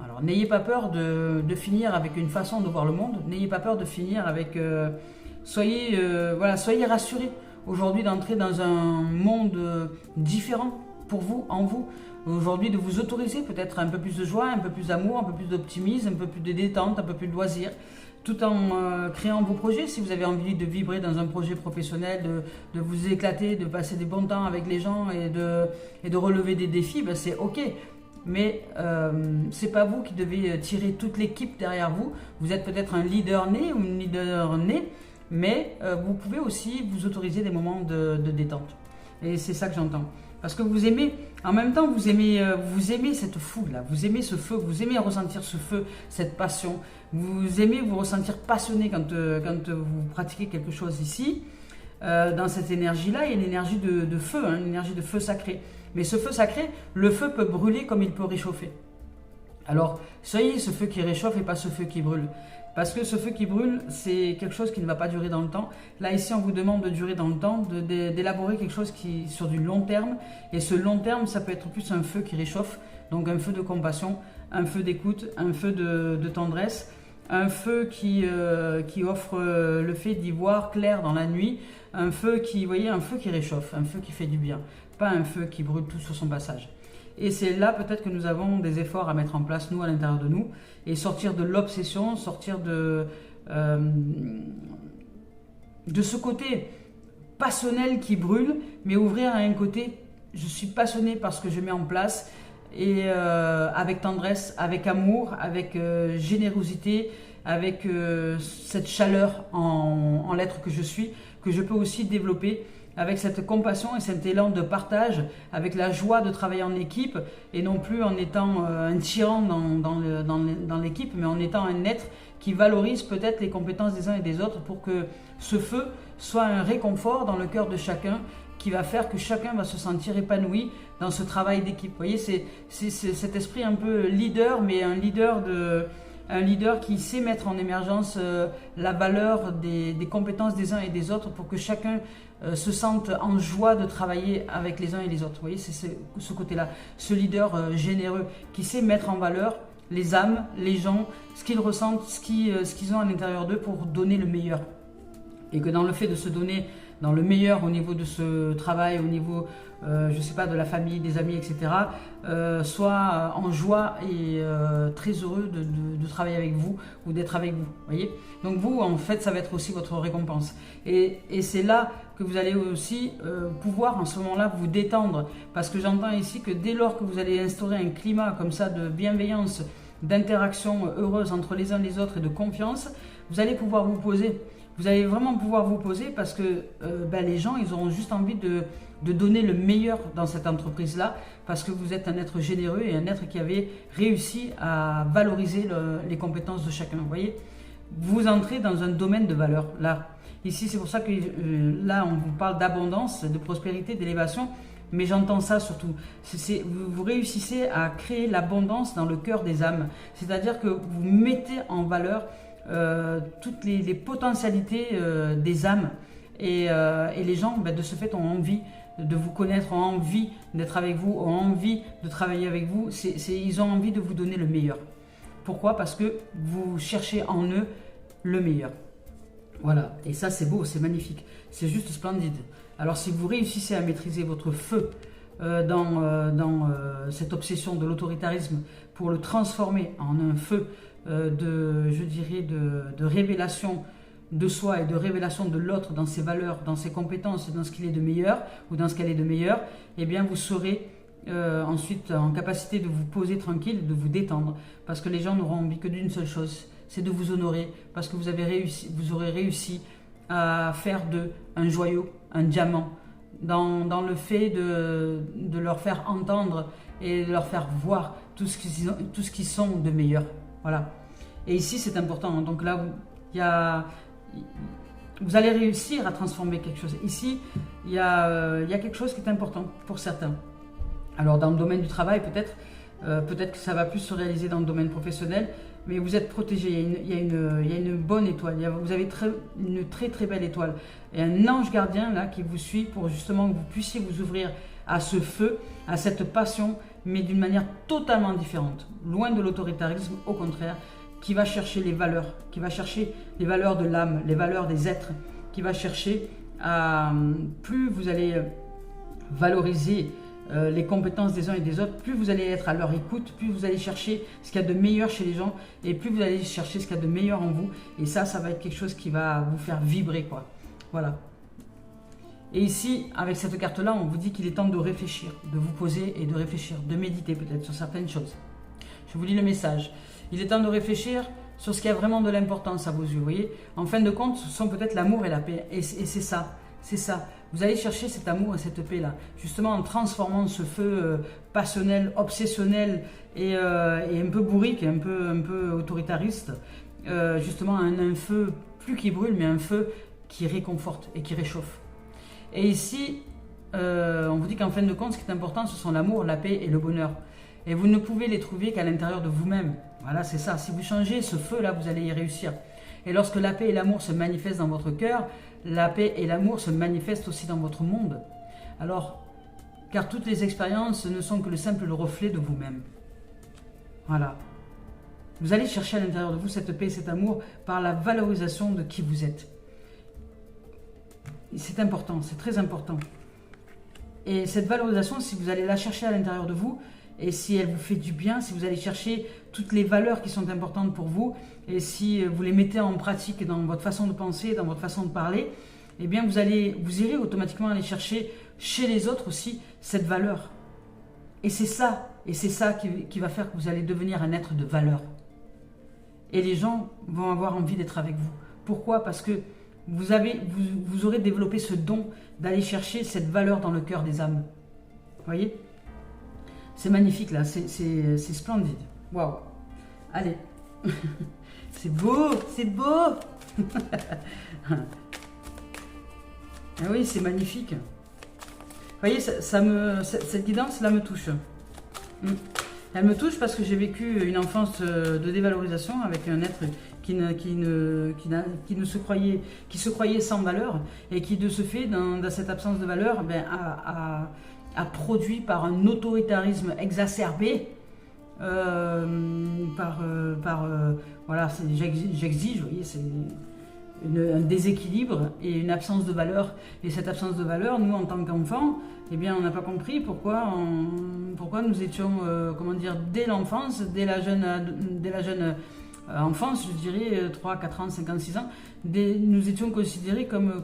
Alors, n'ayez pas peur de finir avec une façon de voir le monde. N'ayez pas peur de finir avec... soyez rassurés aujourd'hui d'entrer dans un monde différent pour vous, en vous. Aujourd'hui, de vous autoriser peut-être un peu plus de joie, un peu plus d'amour, un peu plus d'optimisme, un peu plus de détente, un peu plus de loisirs, tout en créant vos projets. Si vous avez envie de vibrer dans un projet professionnel, de vous éclater, de passer des bons temps avec les gens et de relever des défis, c'est ok. Mais c'est pas vous qui devez tirer toute l'équipe derrière vous. Vous êtes peut-être un leader né ou une leader née, mais vous pouvez aussi vous autoriser des moments de détente. Et c'est ça que j'entends. Parce que vous aimez, en même temps, vous aimez cette foule-là, vous aimez ce feu, vous aimez ressentir ce feu, cette passion. Vous aimez vous ressentir passionné quand vous pratiquez quelque chose ici. Dans cette énergie-là, il y a une énergie de feu, une énergie de feu sacré. Mais ce feu sacré, le feu peut brûler comme il peut réchauffer. Alors, soyez ce feu qui réchauffe et pas ce feu qui brûle. Parce que ce feu qui brûle, c'est quelque chose qui ne va pas durer dans le temps. Là, ici, on vous demande de durer dans le temps, d'élaborer quelque chose qui sur du long terme. Et ce long terme, ça peut être plus un feu qui réchauffe, donc un feu de compassion, un feu d'écoute, un feu de tendresse, un feu qui offre le fait d'y voir clair dans la nuit, un feu qui, vous voyez, un feu qui réchauffe, un feu qui fait du bien, pas un feu qui brûle tout sur son passage. Et c'est là peut-être que nous avons des efforts à mettre en place, nous, à l'intérieur de nous, et sortir de l'obsession, sortir de ce côté passionnel qui brûle, mais ouvrir à un côté, je suis passionné par ce que je mets en place, et avec tendresse, avec amour, avec générosité, avec cette chaleur en l'être que je suis, que je peux aussi développer, avec cette compassion et cet élan de partage, avec la joie de travailler en équipe, et non plus en étant un tyran dans l'équipe, mais en étant un être qui valorise peut-être les compétences des uns et des autres pour que ce feu soit un réconfort dans le cœur de chacun, qui va faire que chacun va se sentir épanoui dans ce travail d'équipe. Vous voyez, c'est cet esprit un peu leader, mais un leader qui sait mettre en émergence la valeur des compétences des uns et des autres pour que chacun se sente en joie de travailler avec les uns et les autres. Vous voyez, c'est ce côté-là, ce leader généreux qui sait mettre en valeur les âmes, les gens, ce qu'ils ressentent, ce qu'ils ont à l'intérieur d'eux pour donner le meilleur. Et que dans le fait de se donner dans le meilleur au niveau de ce travail, au niveau, je ne sais pas, de la famille, des amis, etc., soit en joie et très heureux de travailler avec vous ou d'être avec vous. Voyez. Donc vous, en fait, ça va être aussi votre récompense. Et c'est là que vous allez aussi pouvoir, en ce moment-là, vous détendre. Parce que j'entends ici que dès lors que vous allez instaurer un climat comme ça de bienveillance, d'interaction heureuse entre les uns et les autres et de confiance, vous allez pouvoir vous poser. Vous allez vraiment pouvoir vous poser parce que les gens, ils auront juste envie de donner le meilleur dans cette entreprise-là parce que vous êtes un être généreux et un être qui avait réussi à valoriser les compétences de chacun. Vous voyez, vous entrez dans un domaine de valeur. Là, ici, c'est pour ça que là, on vous parle d'abondance, de prospérité, d'élévation. Mais j'entends ça surtout. Vous réussissez à créer l'abondance dans le cœur des âmes. C'est-à-dire que vous mettez en valeur toutes les potentialités des âmes et les gens de ce fait ont envie de vous connaître, ont envie d'être avec vous, ont envie de travailler avec vous, ils ont envie de vous donner le meilleur. Pourquoi? Parce que vous cherchez en eux le meilleur. Voilà, et ça c'est beau, c'est magnifique, c'est juste splendide. Alors si vous réussissez à maîtriser votre feu dans cette obsession de l'autoritarisme pour le transformer en un feu je dirais de révélation de soi et de révélation de l'autre dans ses valeurs, dans ses compétences et dans ce qu'il est de meilleur ou dans ce qu'elle est de meilleur, eh bien vous serez ensuite en capacité de vous poser tranquille, de vous détendre, parce que les gens n'auront envie que d'une seule chose, c'est de vous honorer, parce que vous aurez réussi à faire d'eux un joyau, un diamant, dans le fait de leur faire entendre et de leur faire voir tout ce qu'ils sont de meilleur. Voilà. Et ici, c'est important. Donc là, vous allez réussir à transformer quelque chose. Ici, il y a quelque chose qui est important pour certains. Alors, dans le domaine du travail, peut-être que ça va plus se réaliser dans le domaine professionnel, mais vous êtes protégé. Il y a une bonne étoile. Vous avez une très très belle étoile. Et un ange gardien là qui vous suit pour justement que vous puissiez vous ouvrir à ce feu, à cette passion, mais d'une manière totalement différente, loin de l'autoritarisme, au contraire, qui va chercher les valeurs, de l'âme, les valeurs des êtres, qui va chercher à, plus vous allez valoriser les compétences des uns et des autres, plus vous allez être à leur écoute, plus vous allez chercher ce qu'il y a de meilleur chez les gens, et plus vous allez chercher ce qu'il y a de meilleur en vous, et ça va être quelque chose qui va vous faire vibrer, quoi. Voilà. Et ici, avec cette carte-là, on vous dit qu'il est temps de réfléchir, de vous poser et de réfléchir, de méditer peut-être sur certaines choses. Je vous lis le message. Il est temps de réfléchir sur ce qui a vraiment de l'importance à vos yeux. Vous voyez, en fin de compte, ce sont peut-être l'amour et la paix. Et c'est ça, c'est ça. Vous allez chercher cet amour et cette paix-là, justement en transformant ce feu passionnel, obsessionnel et un peu bourrique, un peu autoritariste, justement un feu plus qui brûle, mais un feu qui réconforte et qui réchauffe. Et ici, on vous dit qu'en fin de compte, ce qui est important, ce sont l'amour, la paix et le bonheur. Et vous ne pouvez les trouver qu'à l'intérieur de vous-même. Voilà, c'est ça. Si vous changez ce feu-là, vous allez y réussir. Et lorsque la paix et l'amour se manifestent dans votre cœur, la paix et l'amour se manifestent aussi dans votre monde. Alors, car toutes les expériences ne sont que le simple reflet de vous-même. Voilà. Vous allez chercher à l'intérieur de vous cette paix et cet amour par la valorisation de qui vous êtes. C'est important, c'est très important. Et cette valorisation, si vous allez la chercher à l'intérieur de vous, et si elle vous fait du bien, si vous allez chercher toutes les valeurs qui sont importantes pour vous, et si vous les mettez en pratique dans votre façon de penser, dans votre façon de parler, eh bien vous irez automatiquement aller chercher chez les autres aussi cette valeur. Et c'est ça qui va faire que vous allez devenir un être de valeur. Et les gens vont avoir envie d'être avec vous. Pourquoi? Parce que vous aurez développé ce don d'aller chercher cette valeur dans le cœur des âmes. Vous voyez? C'est magnifique là, c'est splendide. Waouh! Allez, c'est beau, c'est beau. Ah oui, c'est magnifique. Vous voyez, cette guidance là me touche. Elle me touche parce que j'ai vécu une enfance de dévalorisation avec un être qui se croyait sans valeur et qui de ce fait, dans cette absence de valeur, a produit par un autoritarisme exacerbé, voilà, j'exige, vous voyez, c'est un déséquilibre et une absence de valeur. Et cette absence de valeur, nous en tant qu'enfants, eh bien, on n'a pas compris pourquoi nous étions, dès l'enfance, dès la jeune enfance, je dirais 3, 4 ans, 5 ans, 6 ans, nous étions considérés comme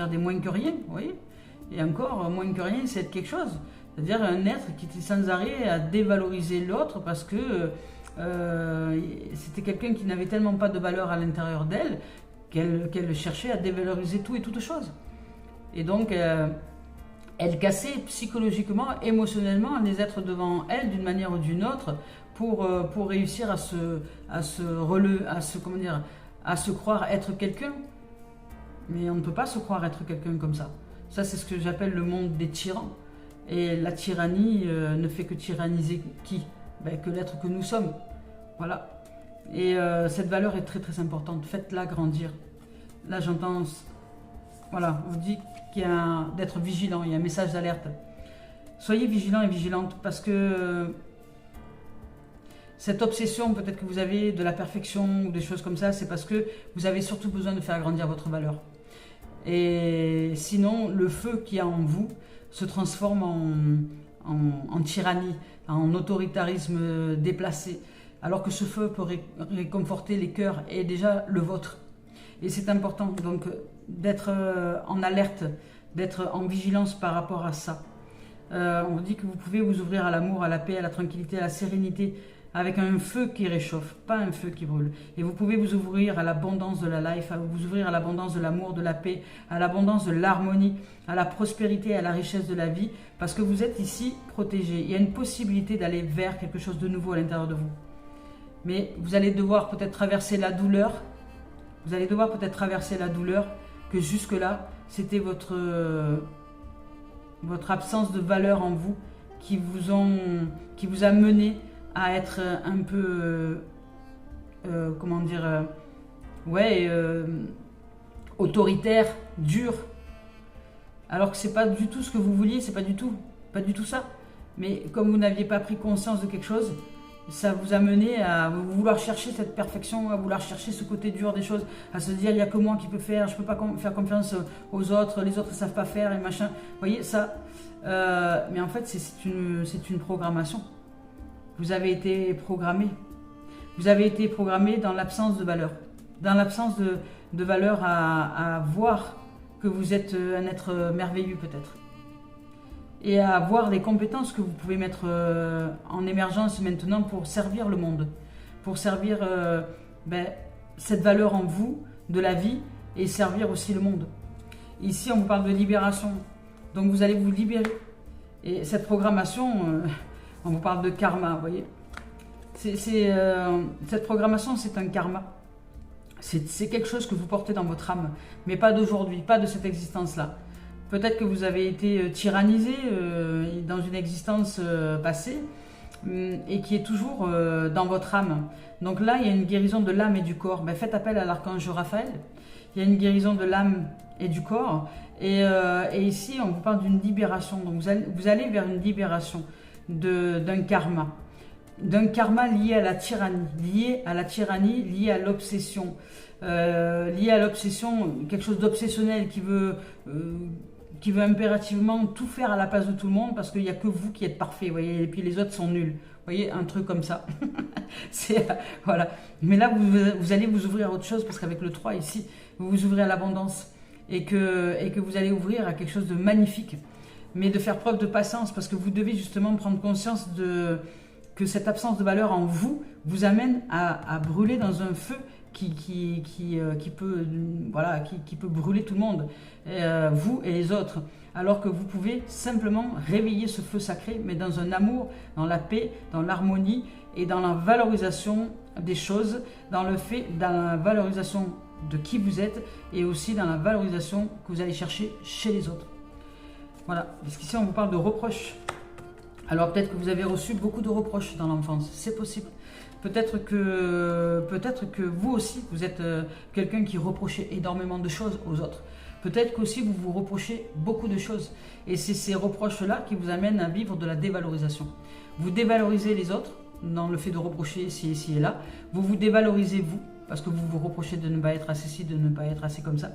des moins que rien, vous voyez. Et encore, moins que rien, c'est être quelque chose. C'est-à-dire un être qui était sans arrêt à dévaloriser l'autre parce que c'était quelqu'un qui n'avait tellement pas de valeur à l'intérieur d'elle qu'elle cherchait à dévaloriser tout et toute chose. Et donc, elle cassait psychologiquement, émotionnellement les êtres devant elle d'une manière ou d'une autre pour réussir à se croire être quelqu'un. Mais on ne peut pas se croire être quelqu'un comme ça. Ça, c'est ce que j'appelle le monde des tyrans. Et la tyrannie ne fait que tyranniser qui? Que l'être que nous sommes. Voilà. Et cette valeur est très très importante. Faites-la grandir. Là, j'entends... Voilà, on vous dit qu'il y a d'être vigilant. Il y a un message d'alerte. Soyez vigilants et vigilantes parce que cette obsession peut-être que vous avez de la perfection ou des choses comme ça, c'est parce que vous avez surtout besoin de faire grandir votre valeur. Et sinon, le feu qu'il y a en vous se transforme en tyrannie, en autoritarisme déplacé, alors que ce feu peut réconforter les cœurs et déjà le vôtre. Et c'est important donc d'être en alerte, d'être en vigilance par rapport à ça. On vous dit que vous pouvez vous ouvrir à l'amour, à la paix, à la tranquillité, à la sérénité, avec un feu qui réchauffe, pas un feu qui brûle. Et vous pouvez vous ouvrir à l'abondance de la life, à vous ouvrir à l'abondance de l'amour, de la paix, à l'abondance de l'harmonie, à la prospérité, à la richesse de la vie, parce que vous êtes ici protégé. Il y a une possibilité d'aller vers quelque chose de nouveau à l'intérieur de vous. Mais vous allez devoir peut-être traverser la douleur. Vous allez devoir peut-être traverser la douleur que jusque-là, c'était votre absence de valeur en vous qui vous a mené à être un peu, autoritaire, dur, alors que c'est pas du tout ce que vous vouliez, c'est pas du tout ça. Mais comme vous n'aviez pas pris conscience de quelque chose, ça vous a mené à vouloir chercher cette perfection, à vouloir chercher ce côté dur des choses, à se dire il n'y a que moi qui peux faire, je peux pas faire confiance aux autres, les autres ne savent pas faire et machin. Vous voyez ça, mais en fait c'est une programmation. Vous avez été programmé. Vous avez été programmé dans l'absence de valeur. Dans l'absence de valeur à voir que vous êtes un être merveilleux peut-être. Et à voir les compétences que vous pouvez mettre en émergence maintenant pour servir le monde. Pour servir cette valeur en vous, de la vie, et servir aussi le monde. Ici, on vous parle de libération. Donc vous allez vous libérer. Et cette programmation... on vous parle de karma, vous voyez. Cette programmation, c'est un karma. C'est quelque chose que vous portez dans votre âme, mais pas d'aujourd'hui, pas de cette existence-là. Peut-être que vous avez été tyrannisé dans une existence passée, et qui est toujours dans votre âme. Donc là, il y a une guérison de l'âme et du corps. Ben, faites appel à l'archange Raphaël. Il y a une guérison de l'âme et du corps. Et ici, on vous parle d'une libération. Donc vous allez vers une libération d'un karma. D'un karma lié à la tyrannie, lié à l'obsession. Lié à l'obsession, quelque chose d'obsessionnel qui veut impérativement tout faire à la place de tout le monde parce qu'il n'y a que vous qui êtes parfait, voyez, et puis les autres sont nuls. Vous voyez, un truc comme ça. Voilà. Mais là, vous allez vous ouvrir à autre chose parce qu'avec le 3 ici, vous vous ouvrez à l'abondance et que vous allez ouvrir à quelque chose de magnifique. Mais de faire preuve de patience parce que vous devez justement prendre conscience que cette absence de valeur en vous vous amène à brûler dans un feu qui peut brûler tout le monde, vous et les autres, alors que vous pouvez simplement réveiller ce feu sacré, mais dans un amour, dans la paix, dans l'harmonie et dans la valorisation des choses, dans la valorisation de qui vous êtes et aussi dans la valorisation que vous allez chercher chez les autres. Voilà, parce qu'ici on vous parle de reproches. Alors peut-être que vous avez reçu beaucoup de reproches dans l'enfance, c'est possible. Peut-être que vous aussi, vous êtes quelqu'un qui reprochait énormément de choses aux autres. Peut-être qu'aussi vous vous reprochez beaucoup de choses. Et c'est ces reproches-là qui vous amènent à vivre de la dévalorisation. Vous dévalorisez les autres dans le fait de reprocher ici et là. Vous vous dévalorisez vous, parce que vous vous reprochez de ne pas être assez ci, de ne pas être assez comme ça.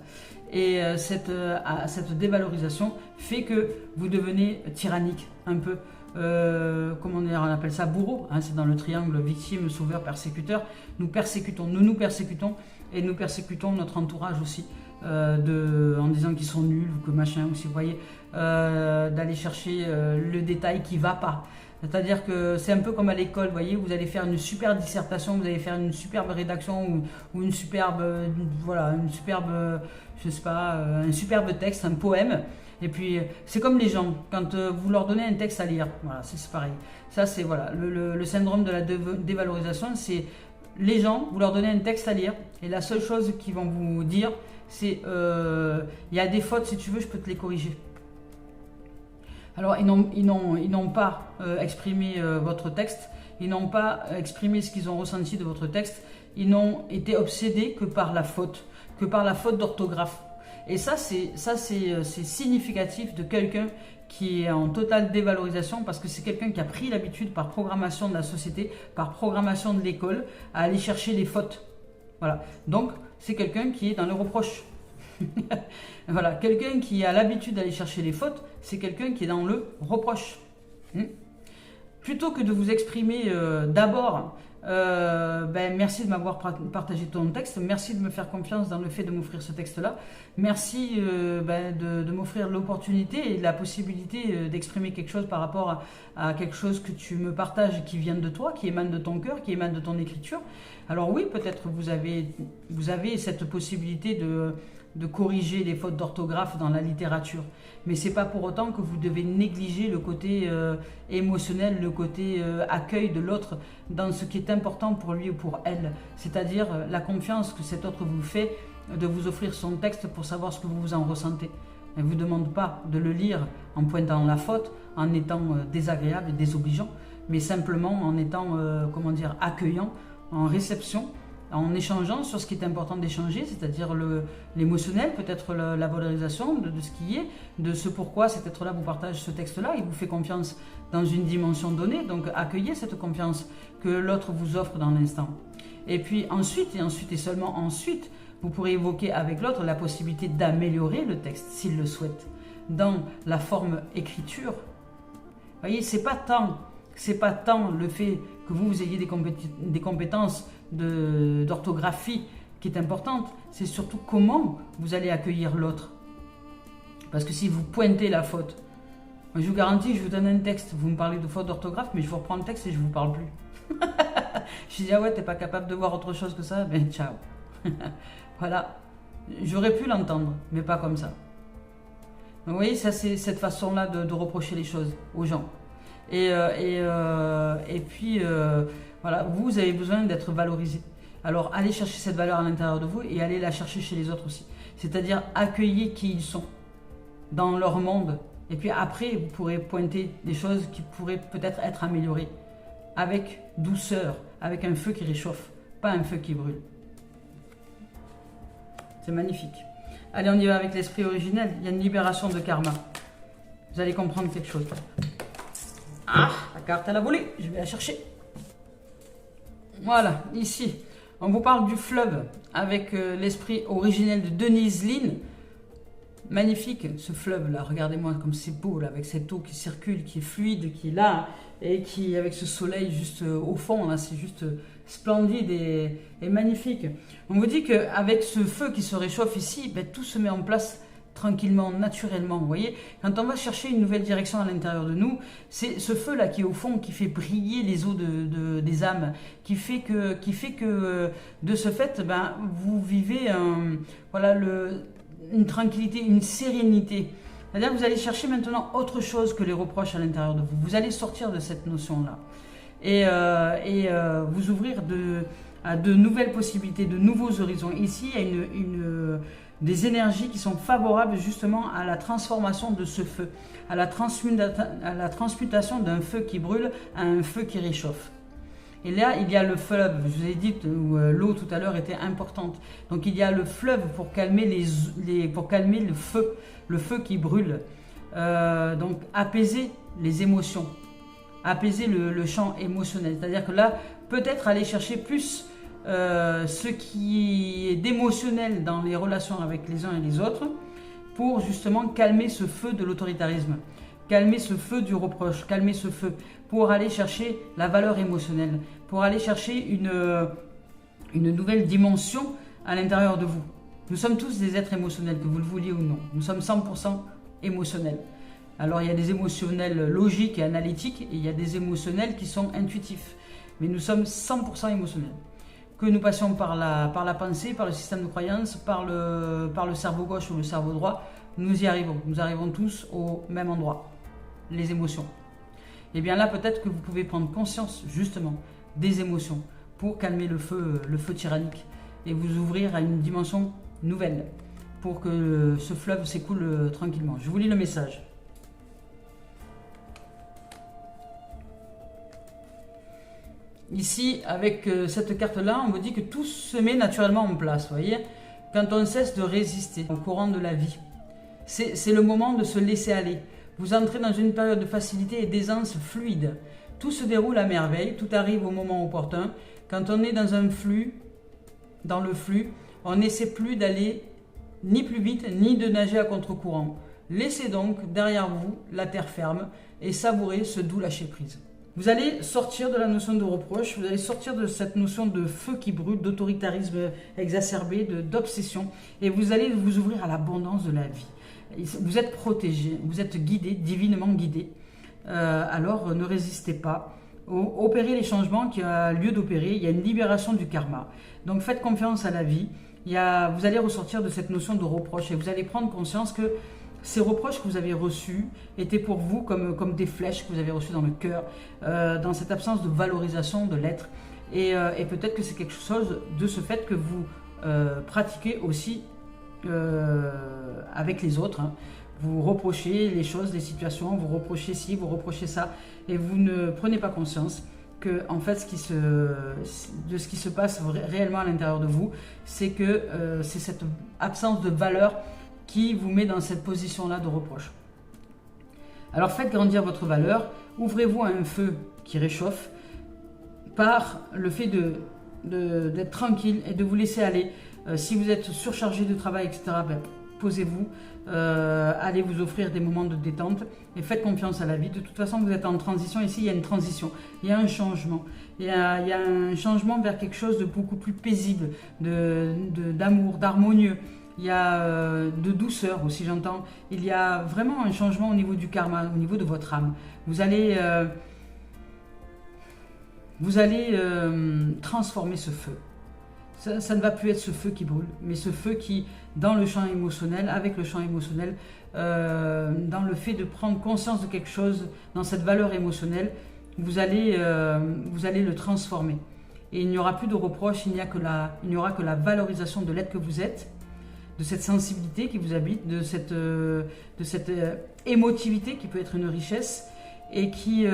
Et cette dévalorisation fait que vous devenez tyrannique un peu. Comment on appelle ça, bourreau, hein, c'est dans le triangle victime, sauveur, persécuteur. Nous nous persécutons et nous persécutons notre entourage aussi en disant qu'ils sont nuls ou que machin, ou si vous voyez, d'aller chercher le détail qui va pas. C'est-à-dire que c'est un peu comme à l'école, vous voyez, vous allez faire une super dissertation, vous allez faire une superbe rédaction ou une superbe, je sais pas, un superbe texte, un poème. Et puis, c'est comme les gens, quand vous leur donnez un texte à lire, voilà, c'est pareil. Ça, c'est voilà, le syndrome de la dévalorisation, c'est les gens, vous leur donnez un texte à lire, et la seule chose qu'ils vont vous dire, c'est il y a des fautes, si tu veux, je peux te les corriger. Alors, ils n'ont pas exprimé votre texte, ils n'ont pas exprimé ce qu'ils ont ressenti de votre texte, ils n'ont été obsédés que par la faute d'orthographe. Et ça, c'est significatif de quelqu'un qui est en totale dévalorisation parce que c'est quelqu'un qui a pris l'habitude par programmation de la société, par programmation de l'école, à aller chercher les fautes. Voilà. Donc, c'est quelqu'un qui est dans le reproche. Voilà. Quelqu'un qui a l'habitude d'aller chercher les fautes, c'est quelqu'un qui est dans le reproche. Plutôt que de vous exprimer d'abord, merci de m'avoir partagé ton texte, merci de me faire confiance dans le fait de m'offrir ce texte-là, merci de m'offrir l'opportunité et la possibilité d'exprimer quelque chose par rapport à quelque chose que tu me partages qui vient de toi, qui émane de ton cœur, qui émane de ton écriture. Alors oui, peut-être vous avez cette possibilité de corriger les fautes d'orthographe dans la littérature. Mais c'est pas pour autant que vous devez négliger le côté émotionnel, le côté accueil de l'autre dans ce qui est important pour lui ou pour elle. C'est-à-dire la confiance que cet autre vous fait de vous offrir son texte pour savoir ce que vous en ressentez. Elle ne vous demande pas de le lire en pointant la faute, en étant désagréable et désobligeant, mais simplement en étant, accueillant, en réception, en échangeant sur ce qui est important d'échanger, c'est-à-dire l'émotionnel, peut-être la valorisation de ce qui est, de ce pourquoi cet être-là vous partage ce texte-là, il vous fait confiance dans une dimension donnée, donc accueillez cette confiance que l'autre vous offre dans l'instant. Et puis ensuite et seulement ensuite, vous pourrez évoquer avec l'autre la possibilité d'améliorer le texte, s'il le souhaite, dans la forme écriture. Vous voyez, c'est pas tant le fait que vous ayez des compétences d'orthographie qui est importante, c'est surtout comment vous allez accueillir l'autre. Parce que si vous pointez la faute, moi je vous garantis, je vous donne un texte, vous me parlez de faute d'orthographe, mais je vous reprends le texte et je ne vous parle plus. Je dis, ah ouais, t'es pas capable de voir autre chose que ça, ben ciao. Voilà, j'aurais pu l'entendre, mais pas comme ça. Donc, vous voyez, ça c'est cette façon-là de reprocher les choses aux gens. Et puis, voilà, vous avez besoin d'être valorisé. Alors, allez chercher cette valeur à l'intérieur de vous et allez la chercher chez les autres aussi. C'est-à-dire, accueillez qui ils sont dans leur monde. Et puis après, vous pourrez pointer des choses qui pourraient peut-être être améliorées. avec douceur, avec un feu qui réchauffe, pas un feu qui brûle. C'est magnifique. Allez, on y va avec l'esprit originel. Il y a une libération de karma. Vous allez comprendre quelque chose. Ah, la carte elle a volé. Je vais la chercher. Voilà, ici, on vous parle du fleuve avec l'esprit originel de Denise Lynn. Magnifique ce fleuve là, regardez-moi comme c'est beau là, avec cette eau qui circule, qui est fluide, qui est là, et qui avec ce soleil juste au fond là, c'est juste splendide et magnifique. On vous dit qu'avec ce feu qui se réchauffe ici, ben, tout se met en place tranquillement, naturellement, vous voyez. Quand on va chercher une nouvelle direction à l'intérieur de nous, c'est ce feu là qui est au fond, qui fait briller les eaux des âmes, qui fait que de ce fait, ben, vous vivez voilà, une tranquillité, une sérénité. C'est-à-dire que vous allez chercher maintenant autre chose que les reproches à l'intérieur de vous. Vous allez sortir de cette notion-là et vous ouvrir à de nouvelles possibilités, de nouveaux horizons. Ici, il y a des énergies qui sont favorables justement à la transformation de ce feu, à la transmutation d'un feu qui brûle à un feu qui réchauffe. Et là, il y a le fleuve, je vous ai dit où l'eau tout à l'heure était importante. Donc il y a le fleuve pour calmer, pour calmer le feu qui brûle. Donc apaiser les émotions, apaiser le champ émotionnel. C'est-à-dire que là, peut-être aller chercher plus ce qui est d'émotionnel dans les relations avec les uns et les autres pour justement calmer ce feu de l'autoritarisme, calmer ce feu du reproche, calmer ce feu pour aller chercher la valeur émotionnelle, pour aller chercher une nouvelle dimension à l'intérieur de vous. Nous sommes tous des êtres émotionnels, que vous le vouliez ou non. Nous sommes 100% émotionnels. Alors il y a des émotionnels logiques et analytiques, et il y a des émotionnels qui sont intuitifs. Mais nous sommes 100% émotionnels. Que nous passions par la pensée, par le système de croyance, par le cerveau gauche ou le cerveau droit, nous y arrivons. Nous arrivons tous au même endroit, les émotions. Et bien là, peut-être que vous pouvez prendre conscience justement des émotions pour calmer le feu tyrannique et vous ouvrir à une dimension nouvelle pour que ce fleuve s'écoule tranquillement. Je vous lis le message. Ici, avec cette carte-là, on vous dit que tout se met naturellement en place, vous voyez, quand on cesse de résister au courant de la vie. C'est le moment de se laisser aller. Vous entrez dans une période de facilité et d'aisance fluide. Tout se déroule à merveille, tout arrive au moment opportun. Quand on est dans un flux, dans le flux, on n'essaie plus d'aller ni plus vite, ni de nager à contre-courant. Laissez donc derrière vous la terre ferme et savourez ce doux lâcher-prise. Vous allez sortir de la notion de reproche, vous allez sortir de cette notion de feu qui brûle, d'autoritarisme exacerbé, d'obsession, et vous allez vous ouvrir à l'abondance de la vie. Vous êtes protégé, vous êtes guidé, divinement guidé. Alors ne résistez pas. Opérez les changements qui a lieu d'opérer. Il y a une libération du karma. Donc faites confiance à la vie. Vous allez ressortir de cette notion de reproche et vous allez prendre conscience que ces reproches que vous avez reçus étaient pour vous comme des flèches que vous avez reçues dans le cœur, dans cette absence de valorisation de l'être. Et peut-être que c'est quelque chose de ce fait que vous pratiquez aussi avec les autres. Hein. Vous reprochez les choses, les situations, vous reprochez ci, vous reprochez ça, et vous ne prenez pas conscience que, en fait, de ce qui se passe réellement à l'intérieur de vous, c'est que c'est cette absence de valeur qui vous met dans cette position-là de reproche. Alors faites grandir votre valeur, ouvrez-vous à un feu qui réchauffe par le fait d'être tranquille et de vous laisser aller. Si vous êtes surchargé de travail, etc., ben, posez-vous, allez vous offrir des moments de détente et faites confiance à la vie. De toute façon, vous êtes en transition. Ici, il y a une transition, il y a un changement. Il y a un changement vers quelque chose de beaucoup plus paisible, d'amour, d'harmonieux. Il y a de douceur aussi, j'entends. Il y a vraiment un changement au niveau du karma, au niveau de votre âme. Vous allez transformer ce feu. Ça ne va plus être ce feu qui brûle, mais ce feu qui, dans le champ émotionnel, avec le champ émotionnel, dans le fait de prendre conscience de quelque chose, dans cette valeur émotionnelle, vous allez le transformer. Et il n'y aura plus de reproches, il n'y aura que la valorisation de l'être que vous êtes, de cette sensibilité qui vous habite, de cette émotivité qui peut être une richesse, et qui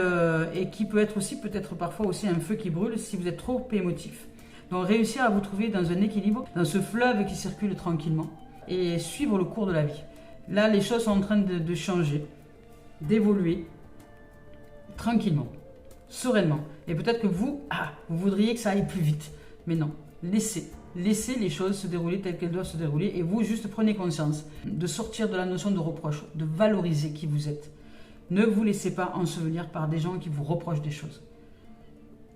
peut être aussi peut-être parfois aussi un feu qui brûle si vous êtes trop émotif. Donc réussir à vous trouver dans un équilibre, dans ce fleuve qui circule tranquillement et suivre le cours de la vie. Là, les choses sont en train de changer, d'évoluer tranquillement, sereinement. Et peut-être que vous voudriez que ça aille plus vite. Mais non, laissez les choses se dérouler telles qu'elles doivent se dérouler. Et vous, juste prenez conscience de sortir de la notion de reproche, de valoriser qui vous êtes. Ne vous laissez pas ensevelir par des gens qui vous reprochent des choses.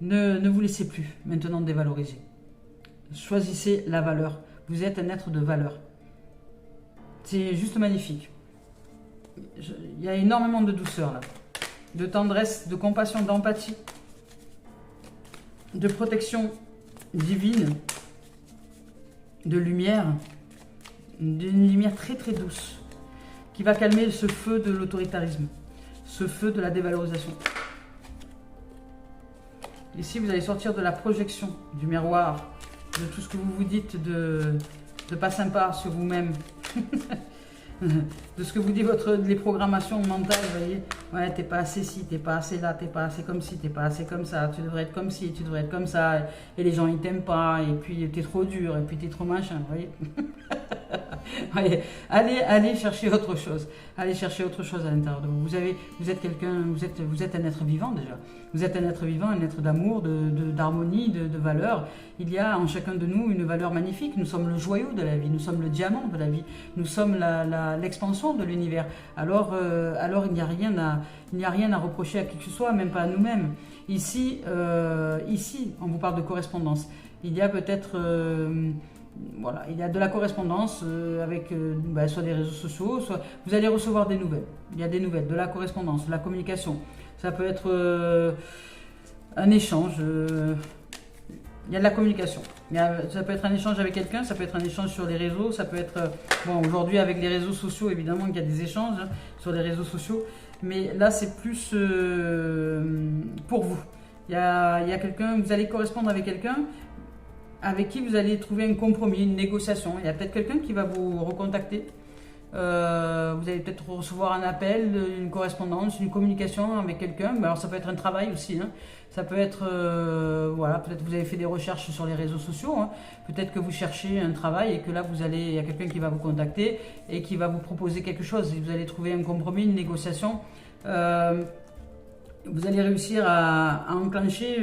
Ne vous laissez plus maintenant dévaloriser. Choisissez la valeur. Vous êtes un être de valeur. C'est juste magnifique. Il y a énormément de douceur là. De tendresse, de compassion, d'empathie, de protection divine, de lumière, d'une lumière très très douce qui va calmer ce feu de l'autoritarisme, ce feu de la dévalorisation. Ici, vous allez sortir de la projection, du miroir, de tout ce que vous vous dites de pas sympa sur vous-même. De ce que vous dit les programmations mentales, vous voyez. Ouais, t'es pas assez ci, t'es pas assez là, t'es pas assez comme ci, t'es pas assez comme ça, tu devrais être comme ci, tu devrais être comme ça, et les gens ils t'aiment pas, et puis t'es trop dur, et puis t'es trop machin, vous voyez. Allez chercher autre chose. Allez chercher autre chose à l'intérieur de vous. Vous êtes quelqu'un, vous êtes un être vivant déjà. Vous êtes un être vivant, un être d'amour, d'harmonie, de valeur. Il y a en chacun de nous une valeur magnifique. Nous sommes le joyau de la vie, nous sommes le diamant de la vie, nous sommes l'expansion de l'univers. Alors il n'y a rien à reprocher à qui que ce soit, même pas à nous-mêmes. Ici, on vous parle de correspondance. Il y a peut-être voilà, il y a de la correspondance avec soit des réseaux sociaux, soit vous allez recevoir des nouvelles. Il y a des nouvelles, de la correspondance, de la communication. Ça peut être un échange. Il y a de la communication. Ça peut être un échange avec quelqu'un, ça peut être un échange sur les réseaux, ça peut être... bon, aujourd'hui avec les réseaux sociaux, évidemment qu'il y a des échanges sur les réseaux sociaux. Mais là, c'est plus pour vous. Il y a quelqu'un, vous allez correspondre avec quelqu'un avec qui vous allez trouver un compromis, une négociation. Il y a peut-être quelqu'un qui va vous recontacter. Vous allez peut-être recevoir un appel, une correspondance, une communication avec quelqu'un. Alors ça peut être un travail aussi. Hein. Ça peut être, voilà, peut-être vous avez fait des recherches sur les réseaux sociaux. Hein. Peut-être que vous cherchez un travail et que là il y a quelqu'un qui va vous contacter et qui va vous proposer quelque chose. Et vous allez trouver un compromis, une négociation. Vous allez réussir à enclencher.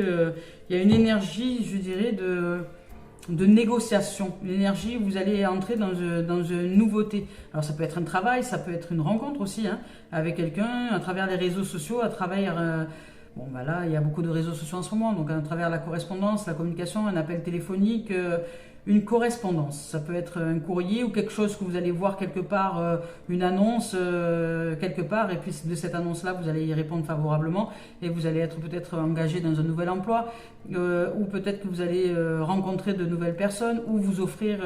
Il y a une énergie, je dirais, de négociation, l'énergie où vous allez entrer dans une nouveauté. Alors ça peut être un travail, ça peut être une rencontre aussi hein, avec quelqu'un, à travers les réseaux sociaux, à travers... bon bah là, il y a beaucoup de réseaux sociaux en ce moment, donc à travers la correspondance, la communication, un appel téléphonique, une correspondance. Ça peut être un courrier ou quelque chose que vous allez voir quelque part, une annonce quelque part, et puis de cette annonce-là, vous allez y répondre favorablement, et vous allez être peut-être engagé dans un nouvel emploi, ou peut-être que vous allez rencontrer de nouvelles personnes, ou vous offrir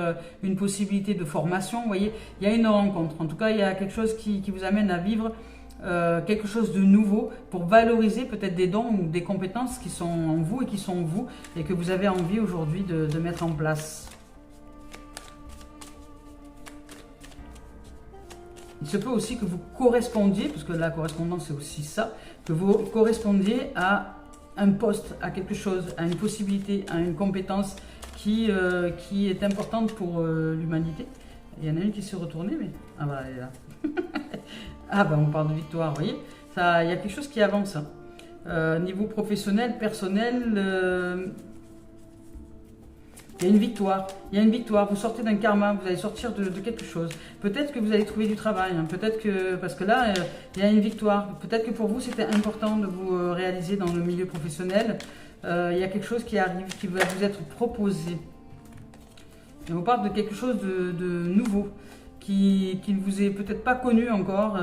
une possibilité de formation. Vous voyez, il y a une rencontre. En tout cas, il y a quelque chose qui vous amène à vivre quelque chose de nouveau pour valoriser peut-être des dons ou des compétences qui sont en vous et qui sont en vous et que vous avez envie aujourd'hui de mettre en place. Il se peut aussi que vous correspondiez, parce que la correspondance c'est aussi ça, que vous correspondiez à un poste, à quelque chose, à une possibilité, à une compétence qui est importante pour l'humanité. Il y en a une qui s'est retournée, mais... Ah bah elle est là. Ah ben on parle de victoire, vous voyez. Il y a quelque chose qui avance. Hein. Niveau professionnel, personnel, il y a une victoire. Il y a une victoire. Vous sortez d'un karma, vous allez sortir de quelque chose. Peut-être que vous allez trouver du travail. Hein. Peut-être que, parce que là, il y a une victoire. Peut-être que pour vous, c'était important de vous réaliser dans le milieu professionnel. Il y a quelque chose qui arrive, qui va vous être proposé. Et on parle de quelque chose de nouveau. Qui ne vous est peut-être pas connu encore,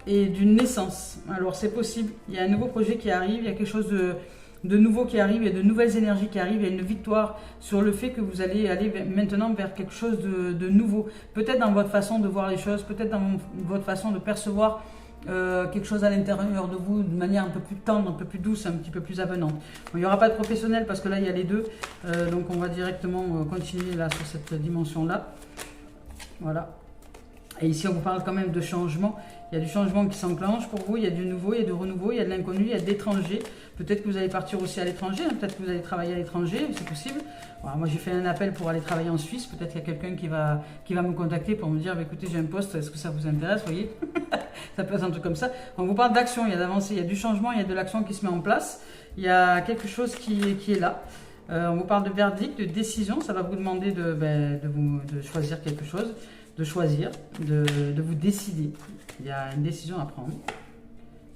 et d'une naissance. Alors c'est possible, il y a un nouveau projet qui arrive, il y a quelque chose de nouveau qui arrive, il y a de nouvelles énergies qui arrivent, il y a une victoire sur le fait que vous allez aller maintenant vers quelque chose de nouveau. Peut-être dans votre façon de voir les choses, peut-être dans votre façon de percevoir quelque chose à l'intérieur de vous de manière un peu plus tendre, un peu plus douce, un petit peu plus avenante. Bon, il n'y aura pas de professionnel parce que là il y a les deux, donc on va directement continuer là sur cette dimension-là. Voilà. Et ici, on vous parle quand même de changement. Il y a du changement qui s'enclenche pour vous, il y a du nouveau, il y a du renouveau, il y a de l'inconnu, il y a de l'étranger. Peut-être que vous allez partir aussi à l'étranger, hein, peut-être que vous allez travailler à l'étranger, c'est possible. Voilà, moi, j'ai fait un appel pour aller travailler en Suisse. Peut-être qu'il y a quelqu'un qui va me contacter pour me dire, bah, écoutez, j'ai un poste, est-ce que ça vous intéresse, voyez? Ça peut être un truc comme ça. On vous parle d'action, il y a d'avancée, il y a du changement, il y a de l'action qui se met en place. Il y a quelque chose qui est là. On vous parle de verdict, de décision. Ça va vous demander de choisir quelque chose, de choisir, de vous décider. Il y a une décision à prendre.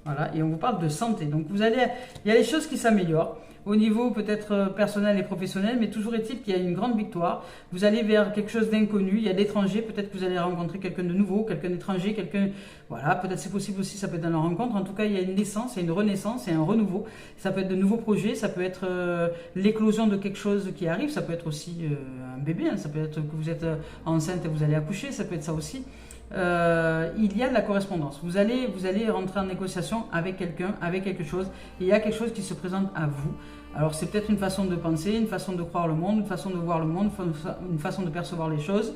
Voilà, et on vous parle de santé. Donc il y a les choses qui s'améliorent au niveau peut-être personnel et professionnel, mais toujours est-il qu'il y a une grande victoire. Vous allez vers quelque chose d'inconnu, il y a de l'étranger, peut-être que vous allez rencontrer quelqu'un de nouveau, quelqu'un d'étranger, voilà, peut-être c'est possible aussi, ça peut être dans la rencontre. En tout cas, il y a une naissance, il y a une renaissance, il y a un renouveau. Ça peut être de nouveaux projets, ça peut être l'éclosion de quelque chose qui arrive, ça peut être aussi un bébé, hein, ça peut être que vous êtes enceinte et vous allez accoucher, ça peut être ça aussi. Il y a de la correspondance. Vous allez rentrer en négociation avec quelqu'un, avec quelque chose, et il y a quelque chose qui se présente à vous. Alors c'est peut-être une façon de penser, une façon de croire le monde, une façon de voir le monde, une façon de percevoir les choses.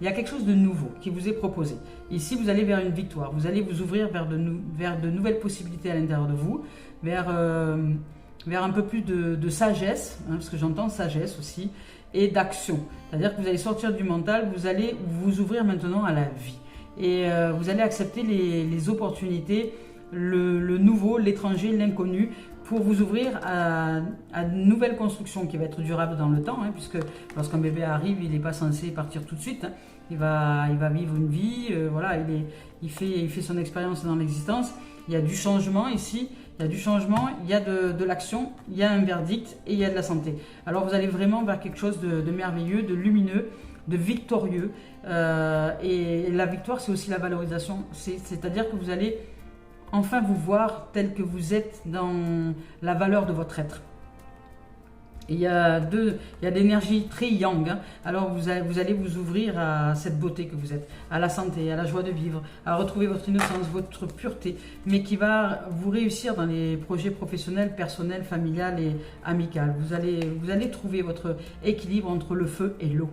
Il y a quelque chose de nouveau qui vous est proposé. Ici, vous allez vers une victoire. Vous allez vous ouvrir vers de nouvelles possibilités à l'intérieur de vous, vers un peu plus de sagesse, hein, parce que j'entends sagesse aussi, et d'action. C'est-à-dire que vous allez sortir du mental, vous allez vous ouvrir maintenant à la vie. Et vous allez accepter les opportunités, le nouveau, l'étranger, l'inconnu, pour vous ouvrir à une nouvelle construction qui va être durable dans le temps, hein, puisque lorsqu'un bébé arrive, il n'est pas censé partir tout de suite. Hein. Il va vivre une vie, voilà, il fait son expérience dans l'existence. Il y a du changement ici, il y a du changement, il y a de l'action, il y a un verdict et il y a de la santé. Alors vous allez vraiment vers quelque chose de merveilleux, de lumineux, de victorieux. Et la victoire, c'est aussi la valorisation. C'est-à-dire que vous allez enfin vous voir tel que vous êtes dans la valeur de votre être. Et il y a de l'énergie très yang, hein. Alors vous allez vous ouvrir à cette beauté que vous êtes, à la santé, à la joie de vivre, à retrouver votre innocence, votre pureté, mais qui va vous réussir dans les projets professionnels, personnels, familiales et amicales. Vous allez trouver votre équilibre entre le feu et l'eau.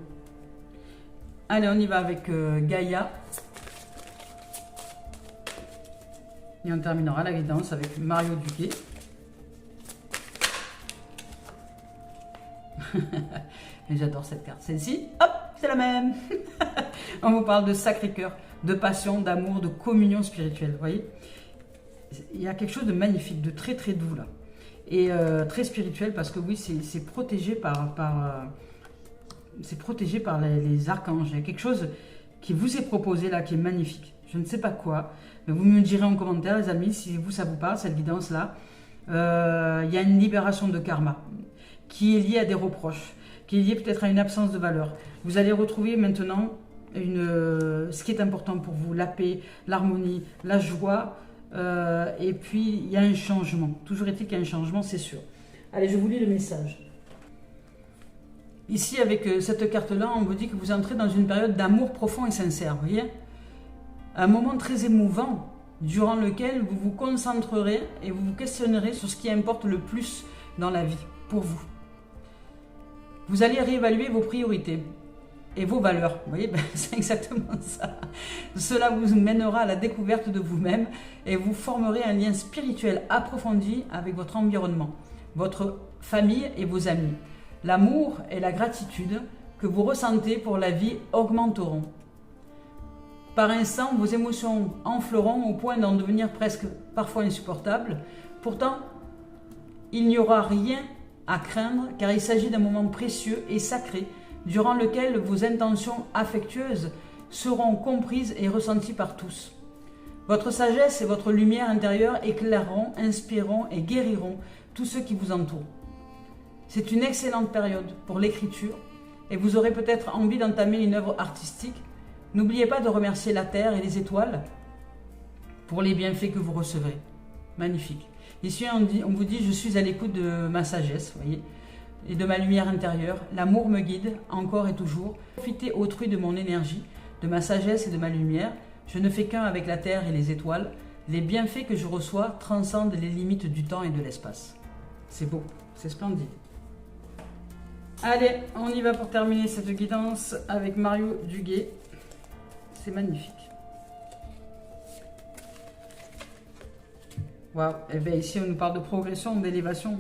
Allez, on y va avec Gaïa. Et on terminera la guidance avec Mario Duguay. Et j'adore cette carte. Celle-ci, hop, c'est la même. On vous parle de Sacré-Cœur, de passion, d'amour, de communion spirituelle. Vous voyez, il y a quelque chose de magnifique, de très très doux là. Et très spirituel parce que oui, c'est protégé c'est protégé par les archanges. Il y a quelque chose qui vous est proposé là, qui est magnifique. Je ne sais pas quoi, mais vous me direz en commentaire, les amis, si ça vous parle, cette guidance-là. Il y a une libération de karma qui est liée à des reproches, qui est liée peut-être à une absence de valeur. Vous allez retrouver maintenant ce qui est important pour vous, la paix, l'harmonie, la joie, et puis il y a un changement. Toujours est-il qu'il y a un changement, c'est sûr. Allez, je vous lis le message. Ici, avec cette carte-là, on vous dit que vous entrez dans une période d'amour profond et sincère, vous voyez ? Un moment très émouvant, durant lequel vous vous concentrerez et vous vous questionnerez sur ce qui importe le plus dans la vie, pour vous. Vous allez réévaluer vos priorités et vos valeurs, vous voyez, c'est exactement ça. Cela vous mènera à la découverte de vous-même et vous formerez un lien spirituel approfondi avec votre environnement, votre famille et vos amis. L'amour et la gratitude que vous ressentez pour la vie augmenteront. Par instants, vos émotions enfleront au point d'en devenir presque parfois insupportables. Pourtant, il n'y aura rien à craindre car il s'agit d'un moment précieux et sacré durant lequel vos intentions affectueuses seront comprises et ressenties par tous. Votre sagesse et votre lumière intérieure éclaireront, inspireront et guériront tous ceux qui vous entourent. C'est une excellente période pour l'écriture et vous aurez peut-être envie d'entamer une œuvre artistique. N'oubliez pas de remercier la Terre et les étoiles pour les bienfaits que vous recevrez. Magnifique. Ici, on vous dit, je suis à l'écoute de ma sagesse, voyez, et de ma lumière intérieure. L'amour me guide, encore et toujours. Profitez autrui de mon énergie, de ma sagesse et de ma lumière. Je ne fais qu'un avec la Terre et les étoiles. Les bienfaits que je reçois transcendent les limites du temps et de l'espace. C'est beau, c'est splendide. Allez, on y va pour terminer cette guidance avec Mario Duguay. C'est magnifique. Waouh. Et bien ici, on nous parle de progression, d'élévation.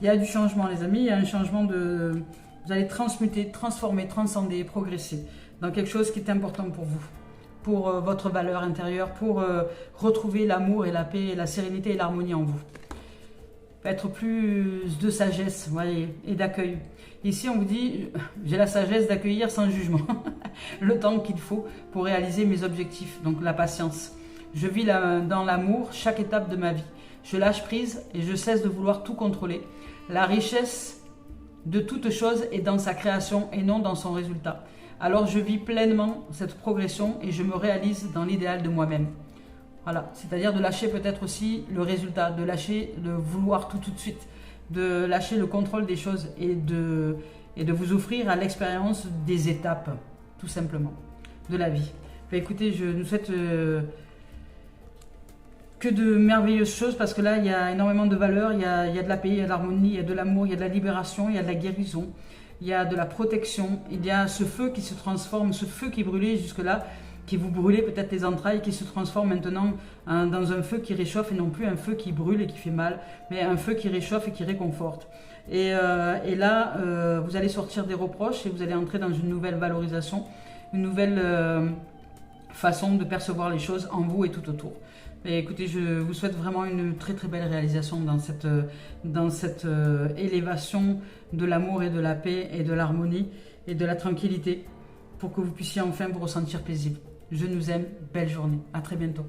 Il y a du changement, les amis. Il y a un changement de... Vous allez transmuter, transformer, transcender, progresser dans quelque chose qui est important pour vous, pour votre valeur intérieure, pour retrouver l'amour et la paix, et la sérénité et l'harmonie en vous. Être plus de sagesse, voyez, et d'accueil. Ici, on vous dit, j'ai la sagesse d'accueillir sans jugement le temps qu'il faut pour réaliser mes objectifs, donc la patience. Je vis dans l'amour chaque étape de ma vie. Je lâche prise et je cesse de vouloir tout contrôler. La richesse de toute chose est dans sa création et non dans son résultat. Alors je vis pleinement cette progression et je me réalise dans l'idéal de moi-même. Voilà, c'est-à-dire de lâcher peut-être aussi le résultat, de lâcher de vouloir tout de suite, de lâcher le contrôle des choses et de vous offrir à l'expérience des étapes, tout simplement, de la vie. Ben, écoutez, je nous souhaite que de merveilleuses choses parce que là, il y a énormément de valeurs, il y a de la paix, il y a de l'harmonie, il y a de l'amour, il y a de la libération, il y a de la guérison, il y a de la protection, il y a ce feu qui se transforme, ce feu qui brûlait jusque-là, qui vous brûlait peut-être les entrailles, qui se transforme maintenant dans un feu qui réchauffe et non plus un feu qui brûle et qui fait mal, mais un feu qui réchauffe et qui réconforte. Et là, vous allez sortir des reproches et vous allez entrer dans une nouvelle valorisation, une nouvelle façon de percevoir les choses en vous et tout autour. Et écoutez, je vous souhaite vraiment une très très belle réalisation dans cette élévation de l'amour et de la paix et de l'harmonie et de la tranquillité pour que vous puissiez enfin vous ressentir paisible. Je nous aime, belle journée, à très bientôt.